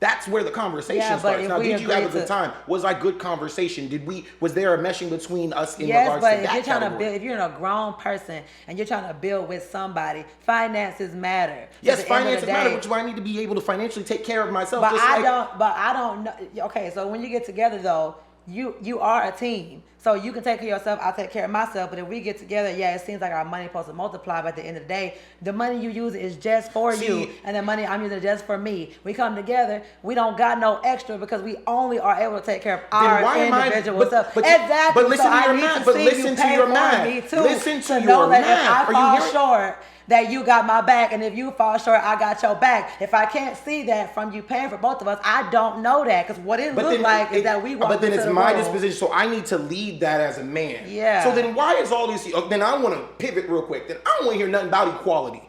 That's where the conversation starts. Now, did you have a good time? Was I good conversation? Was there a meshing between us in regards to that if you're trying category? to build, if you're a grown person and you're trying to build with somebody, finances matter. Yes, finances matter, which is why I need to be able to financially take care of myself. But I don't know. Okay, so when you get together though, you are a team. So you can take care of yourself, I'll take care of myself. But if we get together, it seems like our money is supposed to multiply. But at the end of the day, the money you use is just for you. And the money I'm using is just for me. We come together, we don't got no extra because we only are able to take care of our individual stuff. Exactly. But listen to your math. But listen to your math. Listen to your math. If I fall short, that you got my back, and if you fall short, I got your back. If I can't see that from you paying for both of us, I don't know that, because what it looks like is that we walk into the But then it's my disposition, so I need to lead that as a man. Yeah. So then why is all this? Then I want to pivot real quick. Then I don't want to hear nothing about equality.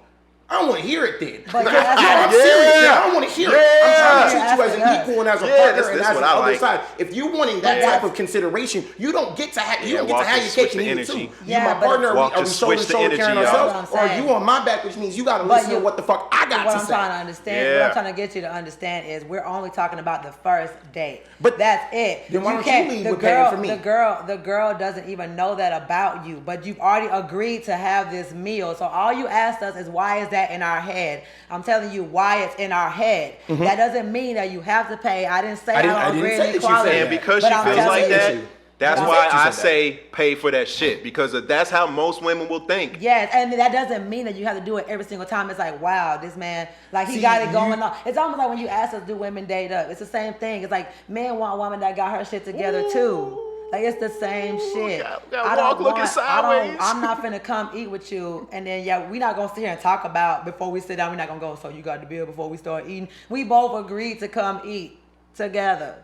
I don't want to hear it then. But Because, you're asking no, I'm us- serious. Then. I don't want to hear it. I'm trying to treat you as You're an asking equal and as a Yeah, partner that's and as what the I other like. side. If you wanting that type of consideration, you don't get to have. You don't get to walk have the your switch cake and the eat it too. energy. Yeah, You my but partner. Are walk we the shoulder switch to the shoulder energy, carrying y'all. ourselves, That's what or I'm you saying. on my back, which means you got to But listen to what the fuck I got what to I'm say. trying to understand, what Yeah. I'm trying to get you to understand is we're only talking about the first date. But that's it. then why don't you can't- lead the with paying girl, for me? The girl doesn't even know that about you, but you've already agreed to have this meal. So all you asked us is why is that in our head? I'm telling you why it's in our head. That doesn't mean that you have to pay. I didn't say I didn't don't agree say in that you equality. said And because But she I'm feels telling like you- that, that's But I'm why saying you I said that. say pay for that shit. Because that's how most women will think. Yes, and that doesn't mean that you have to do it every single time. It's like, wow, this man, like he See, got it going on. It's almost like when you ask us, do women date up? It's the same thing. It's like men want a woman that got her shit together too. Like it's the same shit. gotta walk looking sideways. I'm not finna come eat with you, and then we not gonna sit here and talk about before we sit down. We're not gonna go. So you got the bill before we start eating. We both agreed to come eat together.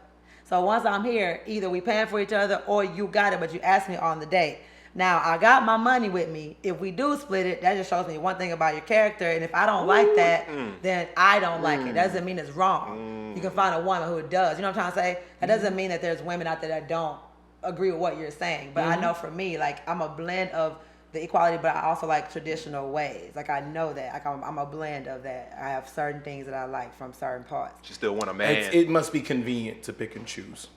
So once I'm here, either we paying for each other or you got it, but you asked me on the date. Now I got my money with me. If we do split it, that just shows me one thing about your character. And if I don't like that, then I don't like it. That doesn't mean it's wrong. You can find a woman who does. You know what I'm trying to say? That doesn't mean that there's women out there that don't agree with what you're saying. But I know for me, like I'm a blend of the equality, but I also like traditional ways. Like I know that. Like I'm a blend of that. I have certain things that I like from certain parts. She still want a man. It must be convenient to pick and choose.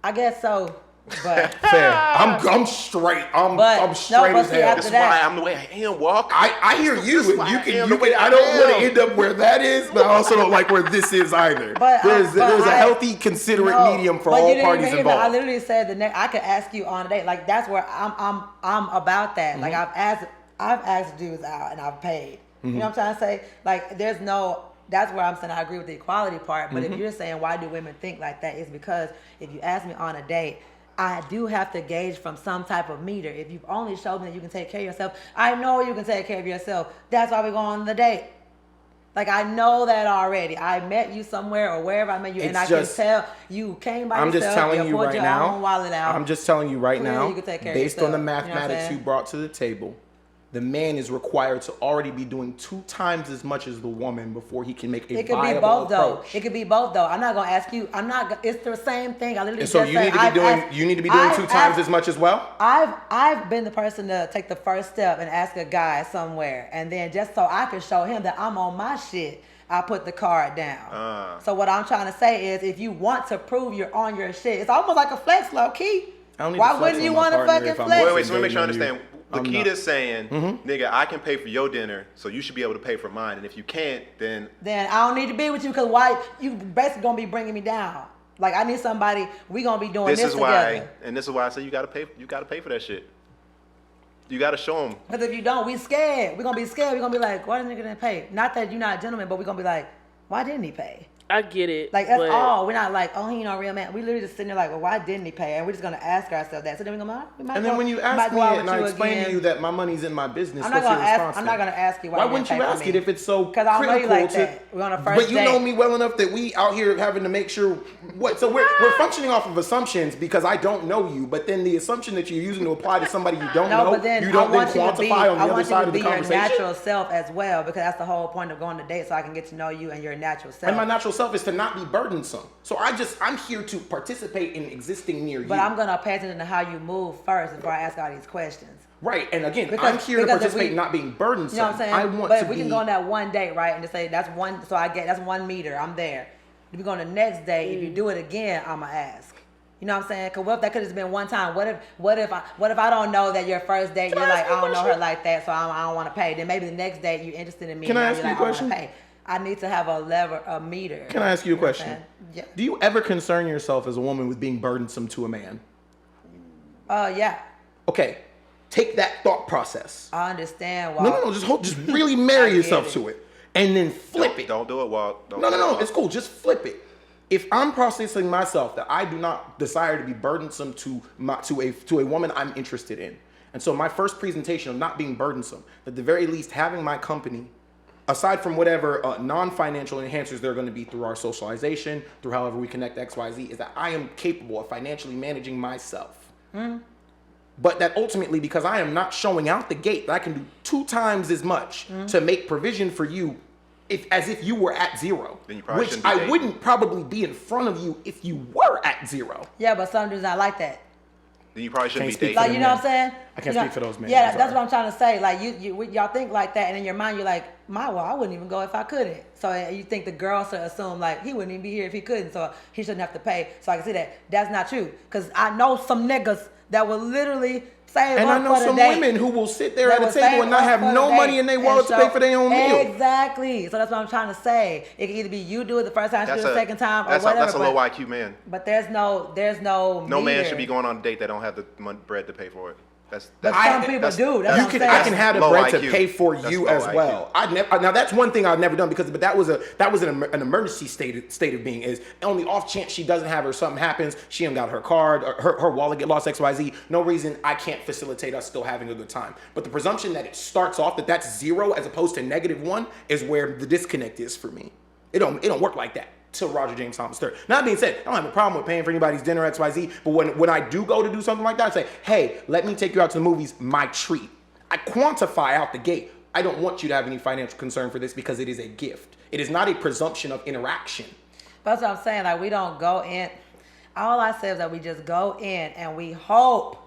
I guess so. But Fair. I'm straight. I'm But- straight no, as but see, hell. after That's that- why I'm the way I am, Walk. I hear you, That's and why you I can. am You the way can. I I don't want to am. end up where that is, but I also don't like where this is either. But, there's a I- healthy, considerate No, medium for but all you didn't parties even hear me. I involved. literally said the next. I could ask you on a date. Like that's where I'm about that. Like I've asked dudes out and I've paid. You know what I'm trying to say? Like there's no. That's where I'm saying I agree with the equality part. But if you're saying why do women think like that, it's because if you ask me on a date, I do have to gauge from some type of meter. If you've only shown me that you can take care of yourself, I know you can take care of yourself. That's why we go on the date. Like I know that already. I met you somewhere or wherever I met you, and It's I just- can tell you came by I'm yourself. just telling you pulled right your now. own wallet out. I'm just telling you right Clearly now. you can take care of Based on the yourself. You know what I'm mathematics saying? you brought to the table, the man is required to already be doing 2 times as much as the woman before he can make a It could viable be both though. approach. It could be both though. I'm not gonna ask you. I'm not. It's the same thing. I literally And so just you said, need to be I've doing. asked- You need to be doing I've 2 times asked- as much as well. I've been the person to take the first step and ask a guy somewhere, and then just so I can show him that I'm on my shit, I put the card down. So what I'm trying to say is, if you want to prove you're on your shit, it's almost like a flex, low key. I don't need Why to flex wouldn't on you my want to partner fucking if I'm flex? Wait, so let me make sure I dating you. understand. I'm not. Lakita's saying, nigga, I can pay for your dinner, so you should be able to pay for mine. And if you can't, then Then I don't need to be with you because why? You basically gonna be bringing me down. Like I need somebody. We gonna be doing this this is together. why, and this is why I say you gotta pay. You gotta pay for that shit. You gotta show them. Because if you don't, we scared. We're going to be scared. We're going to be like, why the nigga didn't pay? Not that you're not a gentleman, but we're going to be like, why didn't he pay? I get it. Like, that's but all. We're not like, oh, he ain't no real man. We literally just sitting there like, well, why didn't he pay? And we're just going to ask ourselves that. So then we're going to And then when you ask me and I explain to you that my money's in my business, I'm not what's your gonna ask. response? I'm then? not gonna ask you why. Why you wouldn't didn't you pay for ask me. it if it's so Because I know you critical like to? that. We're on a first But you date. know me well enough that we out here having to make sure what. So we're functioning off of assumptions because I don't know you. But then the assumption that you're using to apply to somebody you don't No, know, but then you I don't then want you to be. quantify on I the other want you side to of the be your conversation. natural self as well, because that's the whole point of going to date, so I can get to know you and your natural self. And my natural self is to not be burdensome. So I'm here to participate in existing near you. But I'm gonna pay attention to how you move first before I ask all these questions. Right, and again, Because- I'm here to because if participate, we- not being burdensome. You know what I'm saying? I want but to we be. can go on that one date, right, and just say that's one. So I get that's 1 meter. I'm there. If we go on the next day, if you do it again, I'ma ask. You know what I'm saying? Cause what if that could have been one time? What if I don't know that your first date you're like I don't know her like that, so I don't want to pay. Then maybe the next date you're interested in me. Can and I now ask you're you a like, question? I want to pay. I need to have a meter. Can I ask you a know what I'm question? saying? Yeah. Do you ever concern yourself as a woman with being burdensome to a man? Yeah. Okay, take that thought process. I understand why. No, just really marry I get yourself it. to it, and then flip it. Don't do it, Walk. Don't No, do it, Walk. it's cool. Just flip it. If I'm processing myself that I do not desire to be burdensome to a woman I'm interested in, and so my first presentation of not being burdensome, at the very least having my company, aside from whatever non-financial enhancers there are going to be through our socialization, through however we connect XYZ, is that I am capable of financially managing myself. but that ultimately, because I am not showing out the gate, that I can do 2 times as much to make provision for you as if you were at 0. Then you probably which shouldn't be I dating. wouldn't probably be in front of you if you were at 0. Yeah, but some dudes not like that. Then you probably shouldn't Can't be speak dating. Like, you know what I'm saying? I can't You know- speak for those men. Yeah, I'm that's sorry. what I'm trying to say. Like, y'all think like that, and in your mind, you're like, I wouldn't even go if I couldn't. So you think the girl should assume, like, he wouldn't even be here if he couldn't, so he shouldn't have to pay. So I can see that. That's not true. Because I know some niggas that will literally save And up I know for the some date. women who will sit there They at a will table save and not up have for no the money date in their and wallet to pay for their own meal. Exactly. So that's what I'm trying to say. It can either be you do it the first time, she do it the second time, or whatever. That's a low IQ man. But there's no No man meter. should be going on a date that don't have the bread to pay for it. But That's some people do. That's You what I'm can, saying. I can have the Low bread to IQ. pay for That's you low as IQ. well. Now that's one thing I've never done but that was an emergency state of being. Is on the off chance she doesn't have her, something happens, she ain't got her card, or her wallet get lost, XYZ. No reason I can't facilitate us still having a good time. But the presumption that it starts off that's 0 as opposed to -1 is where the disconnect is for me. It don't work like that. Till Roger James Thomas III. Now, that being said, I don't have a problem with paying for anybody's dinner, XYZ, but when I do go to do something like that, I say, hey, let me take you out to the movies, my treat. I quantify out the gate. I don't want you to have any financial concern for this because it is a gift. It is not a presumption of interaction. That's what I'm saying. Like, we don't go in. All I say is that we just go in and we hope.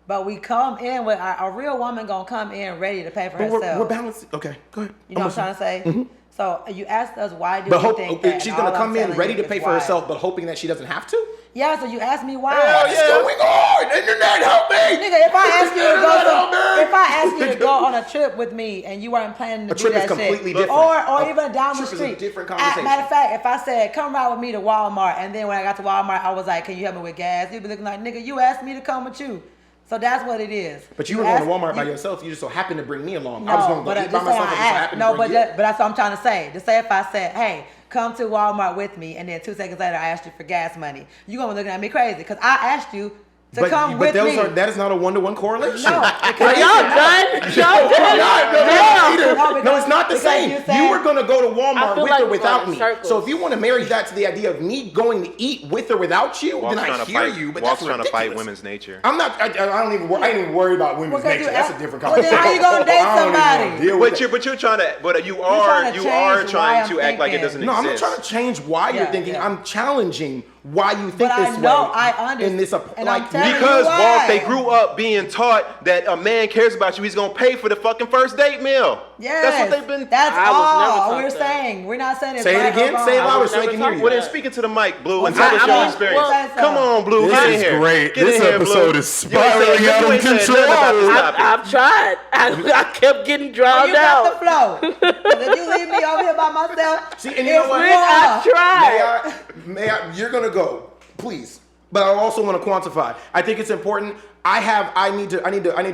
But we come in with a real woman gonna come in ready to pay for But herself. we're balanced. Okay, go ahead. You know what I'm trying to say? So you asked us why do But we think that? she's and gonna all I'm come in telling ready you to is pay for why. herself, but hoping that she doesn't have to? Yeah, so you asked me why. What's going on? Internet, help me! Nigga, if I ask you to Internet, help go, me! if I ask you to go on a trip with me and you weren't planning to A do trip is that completely shit, different. or A even down the trip is a street, different conversation. Matter of fact, if I said come ride with me to Walmart, and then when I got to Walmart, I was like, can you help me with gas? You'd be looking like, nigga, you asked me to come with you. So that's what it is. But you were going to asked- Walmart by you- yourself. You just so happened to bring me along. No, I was going to but go eat by just say myself. I and just so asked. happened No, to but bring you. but that's what I'm trying to say. Just say if I said, hey, come to Walmart with me, and then 2 seconds later I asked you for gas money, you gonna be looking at me crazy because I asked you to come with me. That is not a 1-to-1 correlation. No, Are y'all done? Y'all done? No, it's not the because same. you said- You were going to go to I Walmart feel with like or we're without going me. in circles. So if you want to marry that to the idea of me going to eat with or without you, Walt's then I trying to hear fight. you. But Walt's that's trying to ridiculous. fight women's nature. I'm not. I don't even. I ain't even worry about women's Because nature. you That's a ask- different well, then conversation. how you gonna date I don't even somebody? wanna deal with that. But you're trying to. But you trying are to change why trying I'm to act like it thinking. doesn't No, I'm not exist. trying to change why you're Yeah, thinking. yeah. I'm challenging why you think But I this know, way. I understand, In this, and I'm telling you Because why. Walt, they grew up being taught that a man cares about you. He's gonna pay for the fucking first date meal. Yes, That's what they've been. That's I was never all taught we're that. saying. We're not saying it's Say it right or again. wrong. Say it I louder was so they never can hear taught you. Well, then speak it to the mic, Blue, and Well, tell us I your mean, experience. well, Come on, Blue. This get in is here. great. Get This in here, episode Blue. is spiraling You out of ain't said nothing about this control. topic. I've tried. I kept getting Oh, drowned you got the out. flow. 'Cause if you leave me over here by myself, See, and you know it's what? Rick, I war. tried. May I? You're gonna go, please. But I also want to quantify. I think it's important. I need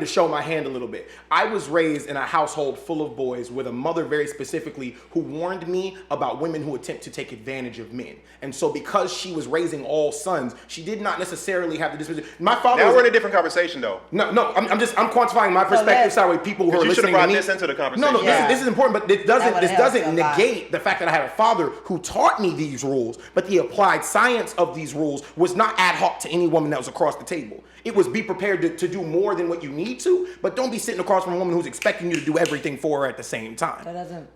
to show my hand a little bit. I was raised in a household full of boys with a mother very specifically who warned me about women who attempt to take advantage of men. And so because she was raising all sons, she did not necessarily have the disposition. My father Now was, we're in a different conversation, though. I'm quantifying my perspective so that way people who are You should have listening to brought me. this into the conversation. No, Yeah. this is important, but this That would've helped doesn't a lot. negate the fact that I had a father who taught me these rules, but the applied science of these rules was not ad hoc to any woman that was across the table. It was be prepared to do more than what you need to, but don't be sitting across from a woman who's expecting you to do everything for her at the same time. That doesn't.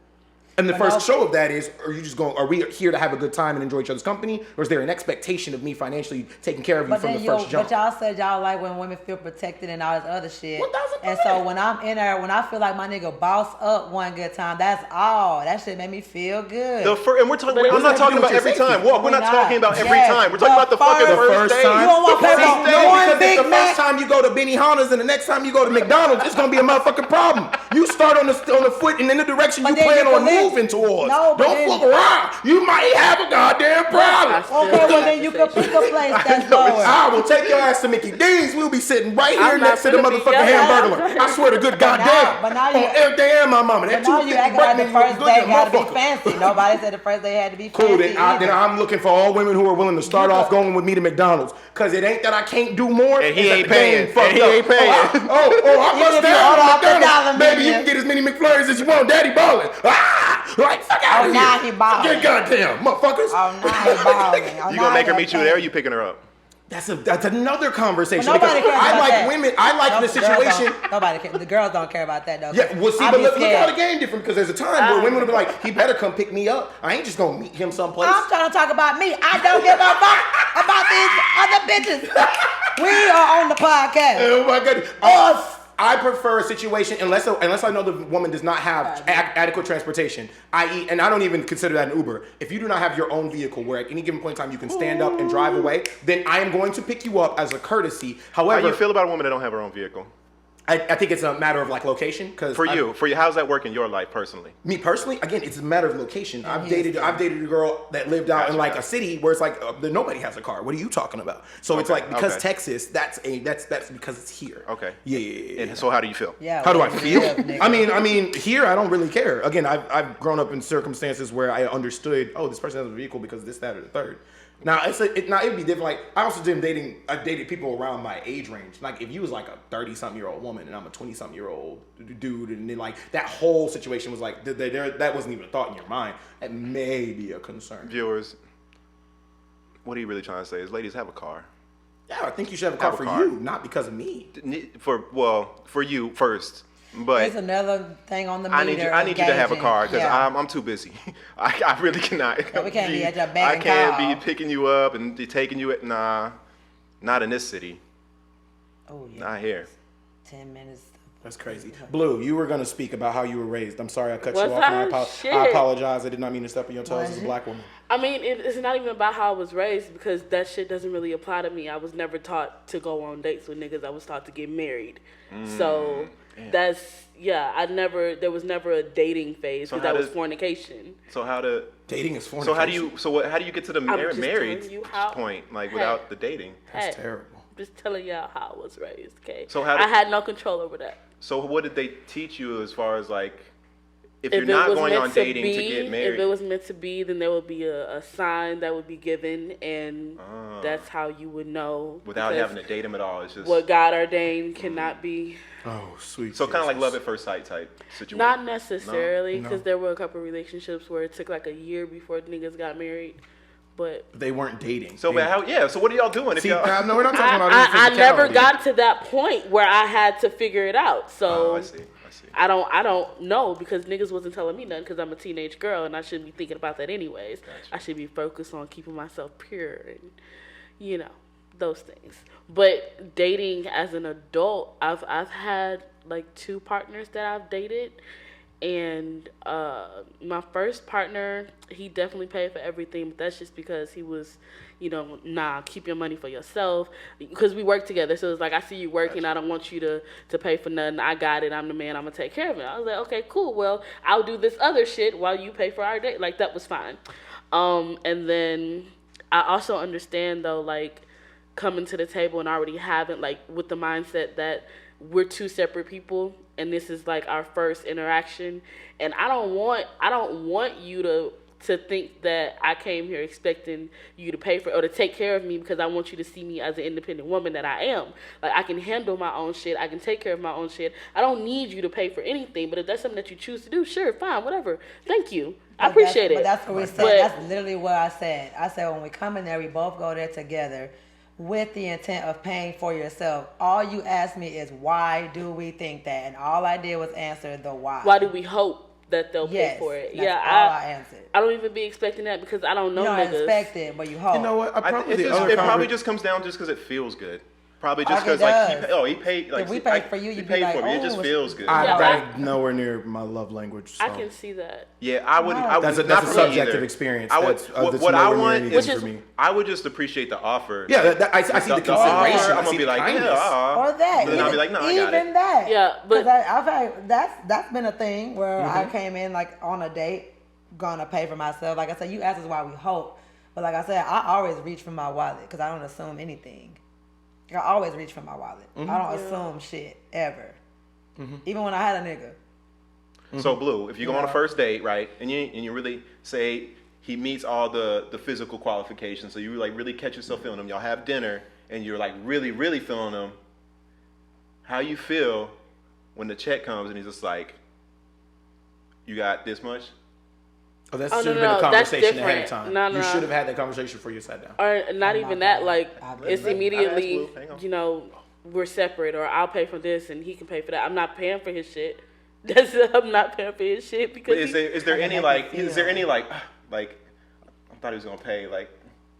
And the But first no- show of that is, are we here to have a good time and enjoy each other's company? Or is there an expectation of me financially taking care of you But from then the first jump? but y'all said y'all like when women feel protected and all this other shit. 1000%. And so when I'm in there, when I feel like my nigga boss up one good time, that's all. That shit made me feel good. And we're talking. But it I'm doesn't not have to talking do with about your every safety. time. Walk. We're not talking about every Yes, time. We're talking about the fucking the first first date. time. You don't want to pay See, no no, one because Big if the Mac. first time you go to Benihana's and the next time you go to McDonald's, it's gonna be a motherfucking problem. You start on the foot and in the direction But you then plan you on can live- moving towards. No, but Don't then- fuck around. You might have a goddamn problem. Okay, well then you can pick a place that's lower. I will take your ass to Mickey D's. We'll be sitting right here I'm not next to the finna be motherfucking yelling. hamburger. I swear to good goddamn. but now you- on everything and my mama. But That now you 250 acting like the butt meat first was day good, had to be motherfucker. fancy. Nobody said the first day had to be Cool, fancy. then I'm looking for all women who are willing to start You off go- going with me to McDonald's. Cause it ain't that I can't do more. And he it's that ain't the game paying. fucked And he up. ain't paying. I Even bust if you down order on off the McDonald's. dollar Baby, you menu. can get as many McFlurries as you want. Daddy ballin'. Like, fuck out of here. now he ballin'. Good goddamn, motherfuckers. Oh, now he balling. Oh, You now gonna make her he meet you there? Or you picking her up? That's another conversation. Well, nobody because cares I about like that. women. I like No, the situation. Nobody cares. The girls don't care about that though. Yeah, well, see, I'll but be look how scared. the game different because there's a time where women will be like, he better come pick me up. I ain't just gonna meet him someplace. I'm trying to talk about me. I don't give a fuck about these other bitches. We are on the podcast. Oh my goodness. I prefer a situation unless I know the woman does not have adequate transportation, i.e., and I don't even consider that an Uber. If you do not have your own vehicle where at any given point in time you can stand up and drive away, then I am going to pick you up as a courtesy. However, How you feel about a woman that don't have her own vehicle? I think it's a matter of like location. Cause For you, how's that work in your life personally? me personally, again, it's a matter of location. I've dated a girl that lived out in like a city where it's like nobody has a car. What are you talking about? So it's like because Texas, that's because it's here. Okay. Yeah. And so how do you feel? Yeah. How do I where feel? you live, nigga. I mean, here I don't really care. Again, I've grown up in circumstances where I understood, oh, this person has a vehicle because this, that, or the third. Now it'd be different. Like I also I dated people around my age range. Like if you was like a 30-something-year-old woman and I'm a 20-something-year-old dude, and then like that whole situation was like that wasn't even a thought in your mind. That may be a concern. Viewers, what are you really trying to say is ladies have a car. Yeah, I think you should have a car for you, not because of me. For you first. But There's another thing on the meter. I need you to have a engaging. car because Yeah. I'm too busy. I really cannot. Yeah, we can't be at your beck I and can't call. be picking you up and taking you. Nah, not in this city. Oh yeah. Not here. 10 minutes. That's crazy. Blue, you were going to speak about how you were raised. I'm sorry I cut Was you off. And I? I Shit. apologize. I did not mean to step on your toes Was as a it? black woman. I mean, it's not even about how I was raised because that shit doesn't really apply to me. I was never taught to go on dates with niggas. I was taught to get married. So there was never a dating phase So because how that was does- fornication. So how to? Dating is fornication. How do you get to the just married telling you how- point like Hey. without the dating? That's Hey, terrible. just telling y'all how I was raised, okay? So I had no control over that. So what did they teach you as far as like if If you're it not was going meant on dating to get married? If it was meant to be, then there would be a sign that would be given, and that's how you would know. without because having to date him at all, it's just what God ordained cannot be. Oh, sweet. so kind of like Jesus. love at first sight type situation. Not necessarily, No. because there were a couple relationships where it took like a year before niggas got married, but They weren't dating. So but how? Yeah. So what are y'all doing? If See, y'all, no, we're not talking about any I never physicality. got to that point where I had to figure it out. So Oh, I see. I don't know because niggas wasn't telling me nothing because I'm a teenage girl and I shouldn't be thinking about that anyways. Gotcha. I should be focused on keeping myself pure and those things. But dating as an adult, I've had like 2 partners that I've dated, and my first partner, he definitely paid for everything, but that's just because he was, nah, keep your money for yourself, because we work together. So it's like, I see you working, I don't want you to pay for nothing. I got it, I'm the man, I'm gonna take care of it. I was like, okay, cool, well, I'll do this other shit while you pay for our date. Like, that was fine. And then I also understand though, like, coming to the table and already having, like, with the mindset that we're 2 separate people and this is like our first interaction, and I don't want you to think that I came here expecting you to pay for or to take care of me, because I want you to see me as an independent woman that I am. Like, I can handle my own shit, I can take care of my own shit. I don't need you to pay for anything, but if that's something that you choose to do, sure, fine, whatever. Thank you. I appreciate it. But that's what we said. But- That's literally what I said. I said when we come in there, we both go there together with the intent of paying for yourself. All you asked me is, why do we think that? And all I did was answer the why. Why do we hope that they'll Yes, pay for it? that's Yeah, all I answered. I don't even be expecting that because I don't know You don't niggas. expect it, but you hope. You know what? it probably just comes down just because it feels good. Probably just Okay, because it does. he paid. Like If we paid for you, he you'd be paid like, for me. It "Oh, just it's- feels good. Yeah, That's nowhere near my love language. So. I can see that. Yeah, I wouldn't. I That's a would, not for me subjective either. experience. I would. That's, what that's what I nowhere near want anything is Which for me. I would just appreciate the offer. Yeah, I see the consideration. offer, I I'm see gonna be the like, kindness. yeah, Or that. But then I'll be like, no, I got even it. that. Yeah, but- 'Cause I've had that's been a thing where I Mm-hmm. came in like on a date, gonna pay for myself. Like I said, you asked us why we hope, but like I said, I always reach for my wallet because I don't assume anything. I always reach for my wallet. Mm-hmm. I don't assume shit ever. Even when I had a nigga. So Blue, if you go on a Yeah. first date, right, and you really say he meets all the physical qualifications, so you like really catch yourself feeling him. Y'all have dinner, and you're like really feeling him. How you feel when the check comes and he's just like, you got this much? Oh, that Oh, should no, have been a no, that's conversation ahead of different. time. No, You no. should have had that conversation before you sat down. Or not Oh, even my that. God. Like it's Let- immediately, I asked Will, hang on. you know, we're separate, or I'll pay for this and he can pay for that. I'm not paying for his shit. I'm not paying for his shit because But is there any like I thought he was gonna pay like.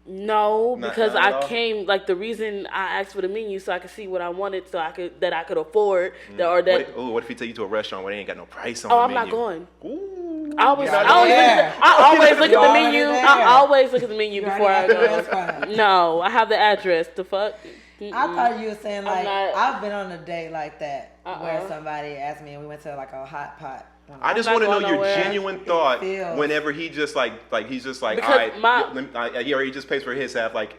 no, Not- because not at I all? came like the reason I asked for the menu so I could see what I wanted, so I could afford or that. What if he take you to a restaurant where they ain't got no price on Oh, the I'm menu? not going. Ooh. I always, You're not I always look You at the already menu. there. I always look at the menu You before I already got the go. restaurant. No, I have the address. The fuck. I thought you were saying like not- I've been on a date like that where Uh-uh. somebody asked me and we went to like a hot pot. I just I'm want not to know going your nowhere. genuine thought feels- whenever he just like he's just like, Because all right, my- he already just pays for his half, like,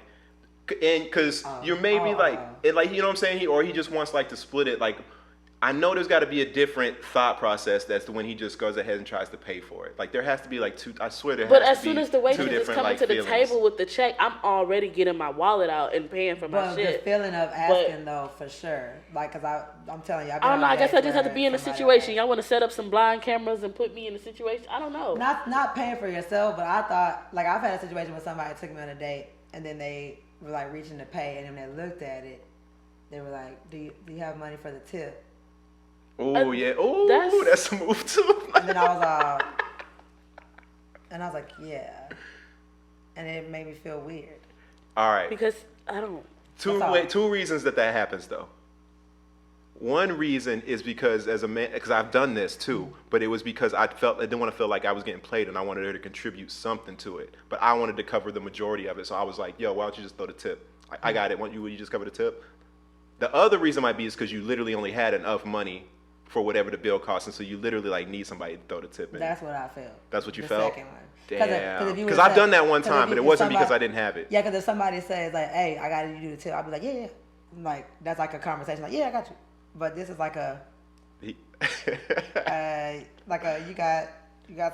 and because you're maybe like, it, like, you know what I'm saying, or he just wants like to split it. Like, I know there's got to be a different thought process that's when he just goes ahead and tries to pay for it. Like there has to be like two. I swear there But has as to be soon as the two waitress is different coming like to the feelings. table with the check, I'm already getting my wallet out and paying for my But the shit. feeling of asking though, for sure, like, cause I'm telling you, I've been I don't on know. I a guess date I just have to where be in the somebody situation. asked- Y'all want to set up some blind cameras and put me in the situation? I don't know. Not paying for yourself, but I thought like I've had a situation where somebody took me on a date and then they were like reaching to pay, and then they looked at it, they were like, "Do you have money for the tip?" Oh yeah. Oh, That's- that's a move too. And then I was like, "Yeah," and it made me feel weird. All right. Because I don't. That's all. Two reasons that happens though. One reason is because as a man, because I've done this too, but it was because I didn't want to feel like I was getting played, and I wanted her to contribute something to it. But I wanted to cover the majority of it, so I was like, "Yo, why don't you just throw the tip? I got it. Would you just cover the tip?" The other reason might be is because you literally only had enough money for whatever the bill cost, and so you literally like need somebody to throw the tip in. That's what I felt. That's what you the felt? Second one. Damn. if you Because would've I've said- done that one 'cause if time, you- but it if wasn't because somebody- I didn't have it. Yeah, because if somebody says like, "Hey, I got you to do the tip," I'll be like, "Yeah." Like that's like a conversation. Like, "Yeah, I got you." But this is like a He- like a you got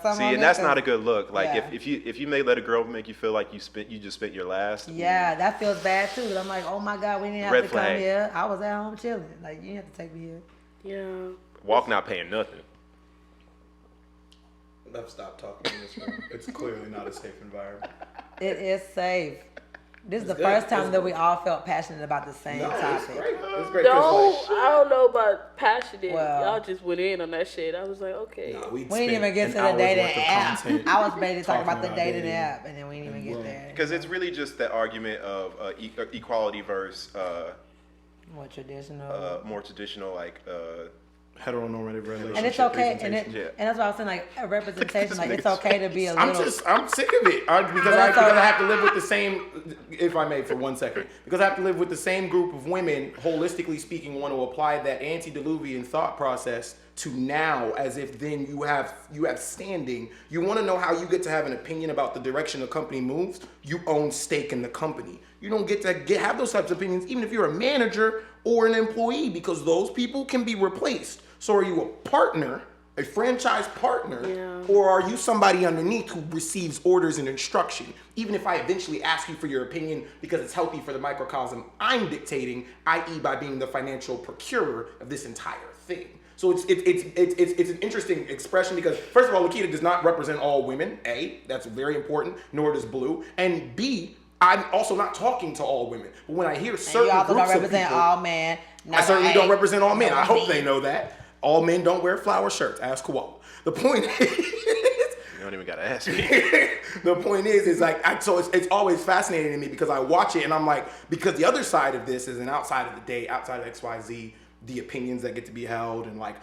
something. See, on and this? that's not a good look. Like Yeah. if you may let a girl make you feel like you just spent your last. Yeah, that feels bad too. 'Cause I'm like, oh my God, we didn't have Red to flag. come here. I was at home chilling. Like you didn't have to take me here. Yeah. Walk not paying nothing. Let's stop talking in this room. It's clearly not a safe environment. It is safe. This is It's the good. first time It's that good. we all felt passionate about the same No, it's topic. great. It's great. No, 'cause, I don't know about passionate. Well- Y'all just went in on that shit. I was like, okay. Nah, We didn't even get to the dating app. I was ready to talk about the dating app, and then we didn't even get there. Because it's really just that argument of equality versus More traditional. more traditional like. Heteronormative relationship. And it's okay, and representation, and that's what I was saying. Like a representation, like it's niggas. okay to be a I'm little. I'm sick of it because But I it's all right. have to live with the same, if I may for 1 second, because I have to live with the same group of women, holistically speaking, want to apply that antediluvian thought process to now, as if then you have standing. You want to know how you get to have an opinion about the direction a company moves. You own stake in the company. You don't get to have those types of opinions, even if you're a manager or an employee, because those people can be replaced. So are you a partner, a franchise partner, Yeah. or are you somebody underneath who receives orders and instruction? Even if I eventually ask you for your opinion because it's healthy for the microcosm I'm dictating, i.e. by being the financial procurer of this entire thing. So it's an interesting expression because first of all, Lakeita does not represent all women. A, that's very important. Nor does Blue. And B, I'm also not talking to all women. But when I hear And certain you also groups don't of represent people, all men. I certainly don't represent all men. No, I hope me. they know that. All men don't wear flower shirts. Ask Koala. The point is, You don't even gotta ask me. the point is like, so it's always fascinating to me because I watch it and I'm like, because the other side of this is an outside of the date, outside of XYZ, the opinions that get to be held and like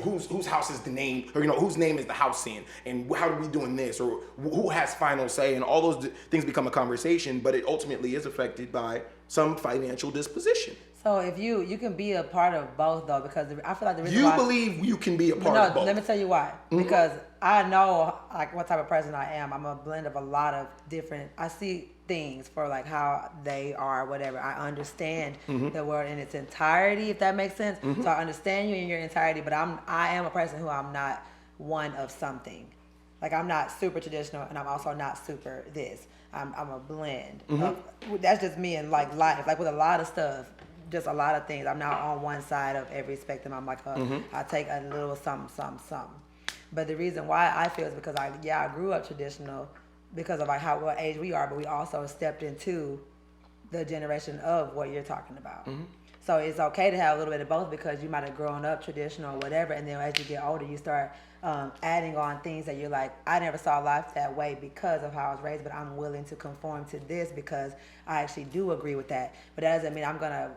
whose house is the name, or whose name is the house in, and how are we doing this, or who has final say, and all those things become a conversation, but it ultimately is affected by some financial disposition. So if you can be a part of both though, because I feel like the reason You why, believe you can be a part no, of both. let me tell you why. Because I know like what type of person I am. I'm a blend of a lot of different. I see things for like how they are, whatever. I understand the world in its entirety, if that makes sense. So I understand you in your entirety, but I am a person who I'm not one of something. Like I'm not super traditional, and I'm also not super this. I'm a blend. That's just me in like life. Like with a lot of stuff. Just a lot of things. I'm not on one side of every spectrum. I'm like, I take a little something. But the reason why I feel is because I grew up traditional because of like what age we are, but we also stepped into the generation of what you're talking about. So it's okay to have a little bit of both because you might have grown up traditional or whatever, and then as you get older, you start adding on things that you're like, I never saw life that way because of how I was raised, but I'm willing to conform to this because I actually do agree with that. But that doesn't mean I'm gonna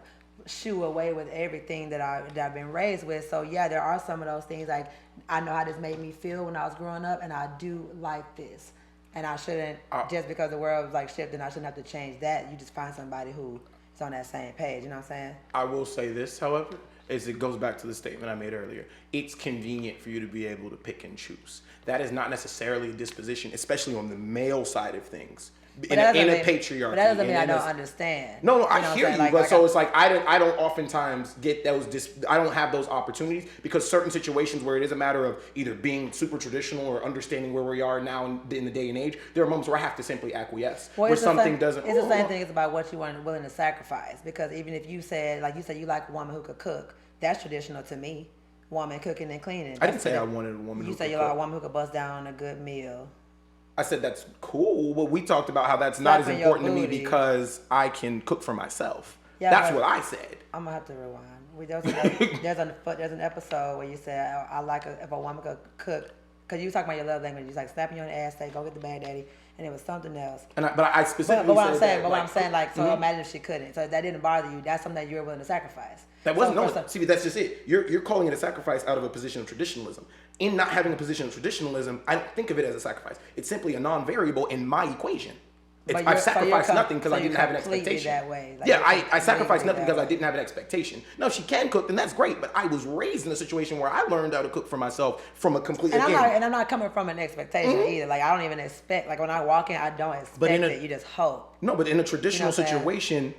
shoo away with everything that I've been raised with. So yeah, there are some of those things like I know how this made me feel when I was growing up, and I do like this. And I shouldn't, just because the world was like shifting, I shouldn't have to change that. You just find somebody who is on that same page, you know what I'm saying? I will say this, however, is it goes back to the statement I made earlier. It's convenient for you to be able to pick and choose. That is not necessarily a disposition, especially on the male side of things. In a patriarchy. But that doesn't mean I don't understand. No, I you know hear you. Like, but so it's like I don't oftentimes get those. I don't have those opportunities because certain situations where it is a matter of either being super traditional or understanding where we are now in the day and age, there are moments where I have to simply acquiesce. Well, where something doesn't. It's the same thing. It's about what you are willing to sacrifice. Because even if you said, like you said, you like a woman who could cook, that's traditional to me. Woman cooking and cleaning. I didn't say I wanted a woman. You said you like a woman who could bust down on a good meal. I said that's cool, but we talked about how that's not as important to me because I can cook for myself. Yeah, that's what I said. I'm gonna have to rewind. There's an episode where you said I like if a woman could cook, because you were talking about your love language. You was like slapping you on the ass, say go get the bag, daddy, and it was something else. But I specifically but what I'm saying, like, so imagine if she couldn't. So that didn't bother you. That's something that you were willing to sacrifice. That wasn't see, that's just it. You're calling it a sacrifice out of a position of traditionalism. In not having a position of traditionalism, I don't think of it as a sacrifice. It's simply a non-variable in my equation. I've sacrificed nothing because I didn't have an expectation. That way. Like I sacrificed nothing because I didn't have an expectation. No, if she can cook, then that's great. But I was raised in a situation where I learned how to cook for myself from a complete. And I'm not coming from an expectation either. Like I don't even expect. Like when I walk in, I don't expect it. You just hope. No, but in a traditional situation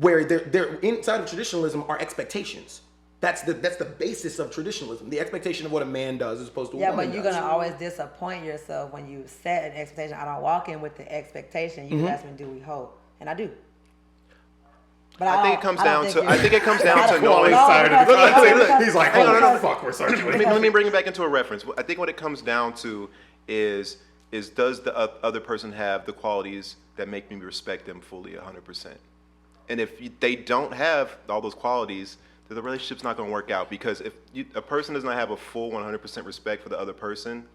where they're inside of traditionalism are expectations. That's the basis of traditionalism. The expectation of what a man does as opposed to what a woman does. Yeah, but you're going to always disappoint yourself when you set an expectation. I don't walk in with the expectation. You ask me, do we hope? And I do. But I think it comes down to knowing. He's like, oh, fuck, we're sorry. Let me bring it back into a reference. I think what it comes down to is does the other person have the qualities that make me respect them fully 100%? And if they don't have all those qualities, the relationship's not going to work out, because if a person does not have a full 100% respect for the other person,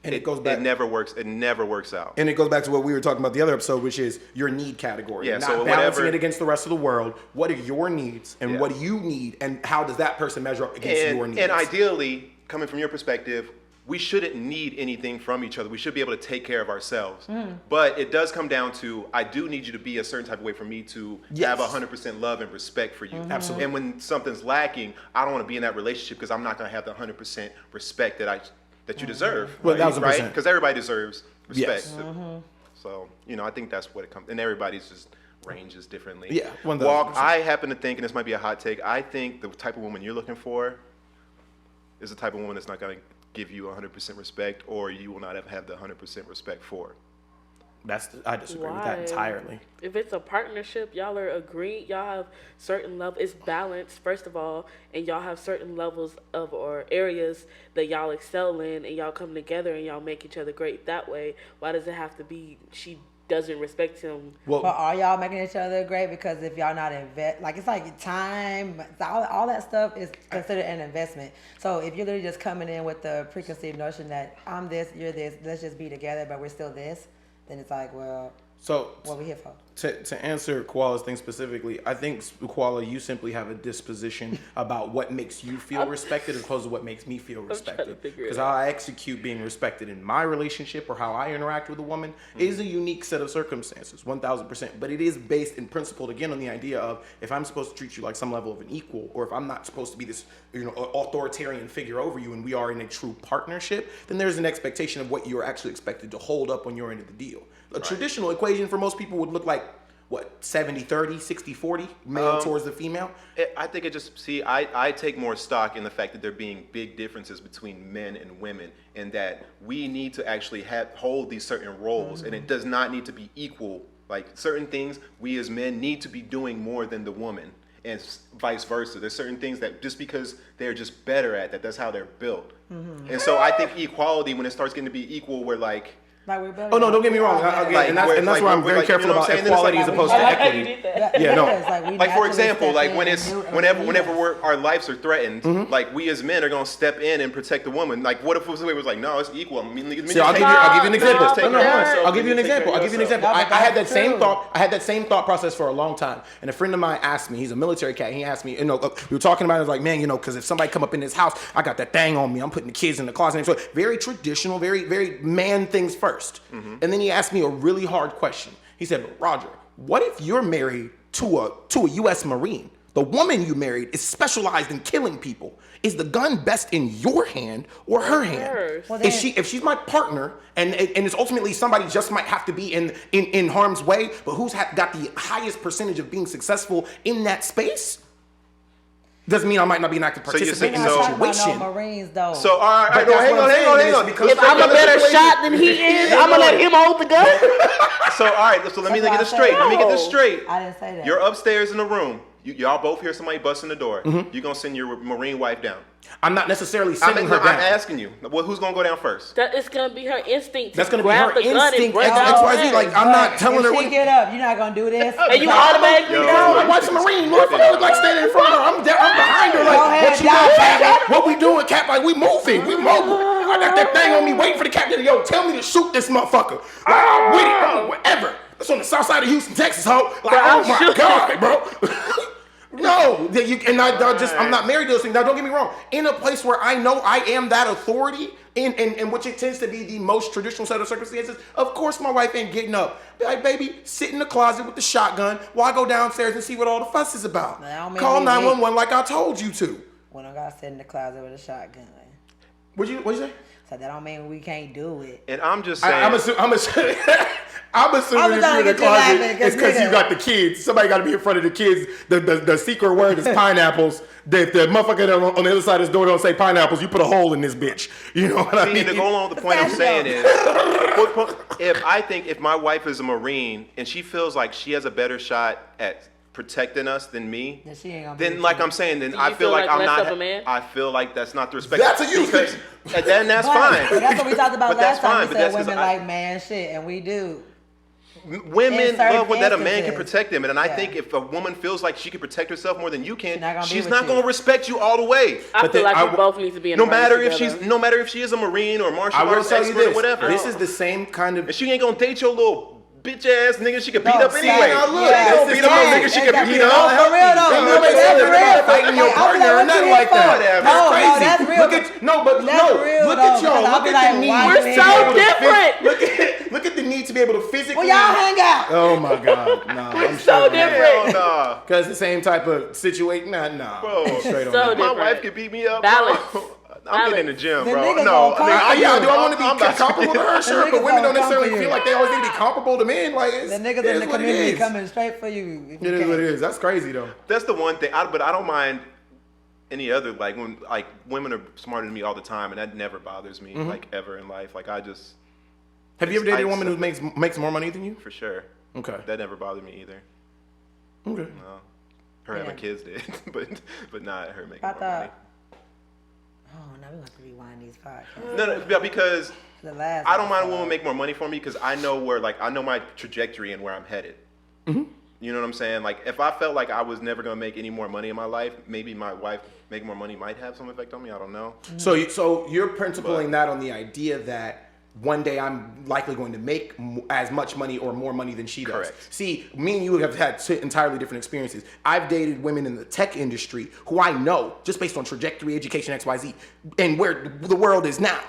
and it goes back, it never works out. And it goes back to what we were talking about the other episode, which is your need category. Yeah, not balancing it against the rest of the world. What are your needs and what do you need, and how does that person measure up against your needs? And ideally, coming from your perspective, we shouldn't need anything from each other. We should be able to take care of ourselves. But it does come down to, I do need you to be a certain type of way for me to have 100% love and respect for you. Absolutely. And when something's lacking, I don't want to be in that relationship because I'm not going to have the 100% respect that you deserve. Well, right? Because everybody deserves respect. Yes. So, I think that's what it comes. And everybody's just ranges differently. Yeah. I happen to think, and this might be a hot take, I think the type of woman you're looking for is the type of woman that's not going to give you 100% respect, or you will not have the 100% respect for. I disagree with that entirely. If it's a partnership, y'all are agreed, y'all have certain levels, it's balanced, first of all, and y'all have certain levels of or areas that y'all excel in, and y'all come together and y'all make each other great that way. Why does it have to be she doesn't respect him? Well, but are y'all making each other great? Because if y'all not it's like time, all that stuff is considered an investment. So if you're literally just coming in with the preconceived notion that I'm this, you're this, let's just be together, but we're still this, then it's like, well, so what we here for? To answer Koala's thing specifically, I think, Koala, you simply have a disposition about what makes you feel respected as opposed to what makes me feel respected. Because how I execute being respected in my relationship or how I interact with a woman is a unique set of circumstances, 1,000%. But it is based and principled, again, on the idea of if I'm supposed to treat you like some level of an equal, or if I'm not supposed to be this authoritarian figure over you and we are in a true partnership, then there's an expectation of what you're actually expected to hold up on your end of the deal. A traditional equation for most people would look like, what, 70-30, 60-40, male towards the female? I think I take more stock in the fact that there being big differences between men and women, and that we need to actually hold these certain roles, and it does not need to be equal. Like certain things, we as men need to be doing more than the woman. and vice versa. There's certain things that just because they're just better at that's how they're built. And so I think equality, when it starts getting to be equal, where like Like we're better. Oh no, don't get me wrong. Like, And that's where- why I'm where, very careful you know about what I'm saying? Then it's equality like- as opposed I to like how you equity. did that. Yeah, no. like for example, like whenever our lives are threatened, Mm-hmm. like we as men are gonna step in and protect the woman. Like what if it was like, no, it's equal. I mean, See, I'll give you an example. Just take No, care of no, yourself, I'll give you an take care of example. I'll give you an yourself. example. No, but I had that that's same true. thought. I had that same thought process for a long time. And a friend of mine asked me. He's a military cat. He asked me. We were talking about it. I was like, man, because if somebody come up in this house, I got that thing on me. I'm putting the kids in the closet. And so very traditional, very very man things 1st. And then he asked me a really hard question. He said, but Roger, what if you're married to a U.S. Marine? The woman you married is specialized in killing people. Is the gun best in your hand or her hand? Hers. Well, If she's my partner, and it's ultimately somebody just might have to be in harm's way, but who's got the highest percentage of being successful in that space? Doesn't mean I might not be an active So you're participant saying- in We're the not talking about situation. no Marines though. So all right, But no, that's hang what on, I'm hang on, saying, hang is on. because- If I'm a better shot than he is, I'm gonna let him hold the gun. So all right, so let me That's get what this I straight. said. Let me get this No. straight. I didn't say that. You're upstairs in the room. Y'all both hear somebody busting the door. Mm-hmm. You're gonna send your Marine wife down. I'm not necessarily I'm sending her down. asking you. Well, who's gonna go down first? That it's gonna be her instinct to That's gonna be grab her the gun and instinct. break X, out. XYZ. Like I'm not telling her if what. she get up, you're not gonna do this. And you automatically Yo. know. I'm watching Marine. Motherfucker look like standing in front of her. I'm behind her. Like, Go ahead, what you die, doing, baby. Cap? What we doing, Cap? Like, we moving. We mobile. I got that thing on me waiting for the captain. Yo, tell me to shoot this motherfucker. Like, I'm with it. I'm whatever. That's on the south side of Houston, Texas, ho. Like, I'll oh my shoot. God, bro. No, I'm not married to those things. Now, don't get me wrong. In a place where I know I am that authority, in which it tends to be the most traditional set of circumstances, of course my wife ain't getting up. Be like, baby, sit in the closet with the shotgun while I go downstairs and see what all the fuss is about. That don't mean Call we 911 like I told you to. When I got sit in the closet with a shotgun. What'd you say? So that don't mean we can't do it. And I'm just saying. I'm assuming I'm if trying you're in to the get you closet, laughing, 'cause it's because you nigga. got the kids. Somebody got to be in front of the kids. The secret word is pineapples. If the motherfucker on the other side of this door don't say pineapples, you put a hole in this bitch. You know what I See, mean? to go along with the point I'm saying is, if my wife is a Marine and she feels like she has a better shot at protecting us than me, Then she ain't gonna be then with like you. I'm saying, then Do I you feel feel like like I'm less not. of a man? I feel like that's not the respect. That's a you because, thing. and then that's But fine. that's what we talked about But that's last time. fine, We but said that's 'cause women I- like man shit, and we do. Women in certain love when that a man can instances. protect them, and I Yeah. think if a woman feels like she can protect herself more than you can, not gonna be she's with not you. going to respect you all the way. I But feel then like I we w- both need to be in No a race matter if together. no matter if she is a Marine or martial I will arts tell you expert or this. whatever. This is the same kind of. And she ain't gonna date your little bitch ass nigga she could beat No, up see, anyway. now look, She ain't that's gonna the beat up no thing. nigga she could Exactly. beat No, up. for real though. You No, know, that's that's real. about fighting your Like, I'll be partner or what nothing you like here that. for? Whatever. That's No, crazy. no, that's real. Look at That's real, look though, at y'all. because I'll Look be at like, the need. why We're you to ain't be so able to different. Look at the need to be able to physically. Well, y'all hang out. Oh my God, nah. I'm so straight on different. that. Hell nah. Cause the same type of situation. Nah. Bro. I'm straight on So that. My different. wife could beat me up, Balance. bro. I'm getting in the gym, The bro. niggas No, gonna conquer you. Do I want to be I'm not- comparable to her? Sure, niggas but women don't gonna come necessarily for you. feel like they always need to be comparable to men. Like it's, The niggas it in is the what it community is. coming straight for you. If you It is can't. what it is. That's crazy though. That's the one thing. But I don't mind any other when women are smarter than me all the time, and that never bothers me Mm-hmm. like ever in life. Like I just Have you ever dated a I- woman who makes more money than you? for sure. Okay. That never bothered me either. Okay. No. Her having Yeah. kids did, but not her making I more money. thought. Oh, now we want to rewind these podcasts. No, because The last. I don't mind a episode. woman make more money for me because I know I know my trajectory and where I'm headed. Mm-hmm. You know what I'm saying? Like if I felt like I was never gonna make any more money in my life, maybe my wife making more money might have some effect on me. I don't know. So you're principling that on the idea that one day I'm likely going to make as much money or more money than she does. Correct. See, me and you have had two entirely different experiences. I've dated women in the tech industry who I know, just based on trajectory, education, XYZ, and where the world is now.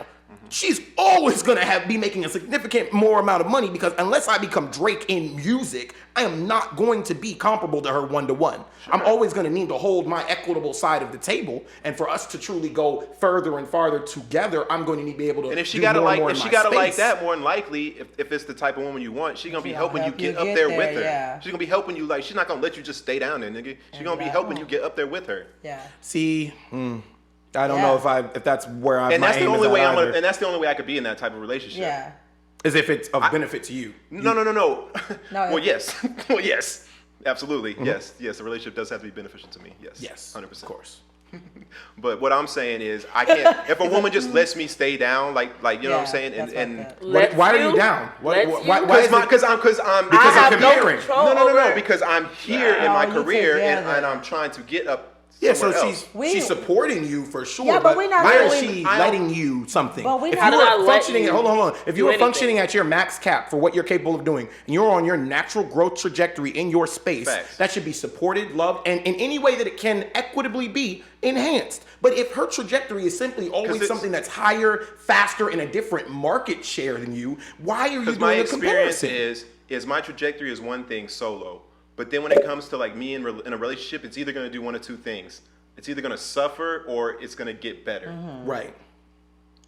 She's always gonna be making a significant more amount of money because unless I become Drake in music, I am not going to be comparable to her one-to-one. I'm always gonna need to hold my equitable side of the table, and for us to truly go further and farther together, I'm going to need to be able to. And if she do got it more and like more if in she my got it like space. that, more than likely, if it's the type of woman you want, she's gonna be She helping gonna you help get you up get there with there, her. yeah. She's gonna be helping you. Like she's not gonna let you just stay down there, nigga. She's gonna be like, helping you get up there with her. Yeah. See, I don't Yeah. know if that's where I. And that's the only way either. and that's the only way I could be in that type of relationship. Yeah. Is if it's of benefit to you. No. No, well, yes. Well, yes. Absolutely, yes. A relationship does have to be beneficial to me. Yes, 100%. Of course. But what I'm saying is, I can't. If a woman just lets me stay down, like you know what I'm saying, and Why are you down? Why because I'm because I I'm have no comparing. control no, over- because I'm here in my you career together. and I'm trying to get up. Yeah, so somewhere else. she's supporting you for sure. Yeah, but we're not why is doing- she letting you something? But we if not- you How did I were let functioning, you hold on. If you do were anything? functioning at your max cap for what you're capable of doing, and you're on your natural growth trajectory in your space, Facts. that should be supported, loved, and in any way that it can equitably be enhanced. But if her trajectory is simply always it's- something that's higher, faster, in a different market share than you, why are you Because doing my a experience comparison? is my trajectory is one thing solo, but then when it comes to like me in a relationship, it's either going to do one of two things. It's either going to suffer or it's going to get better. Right.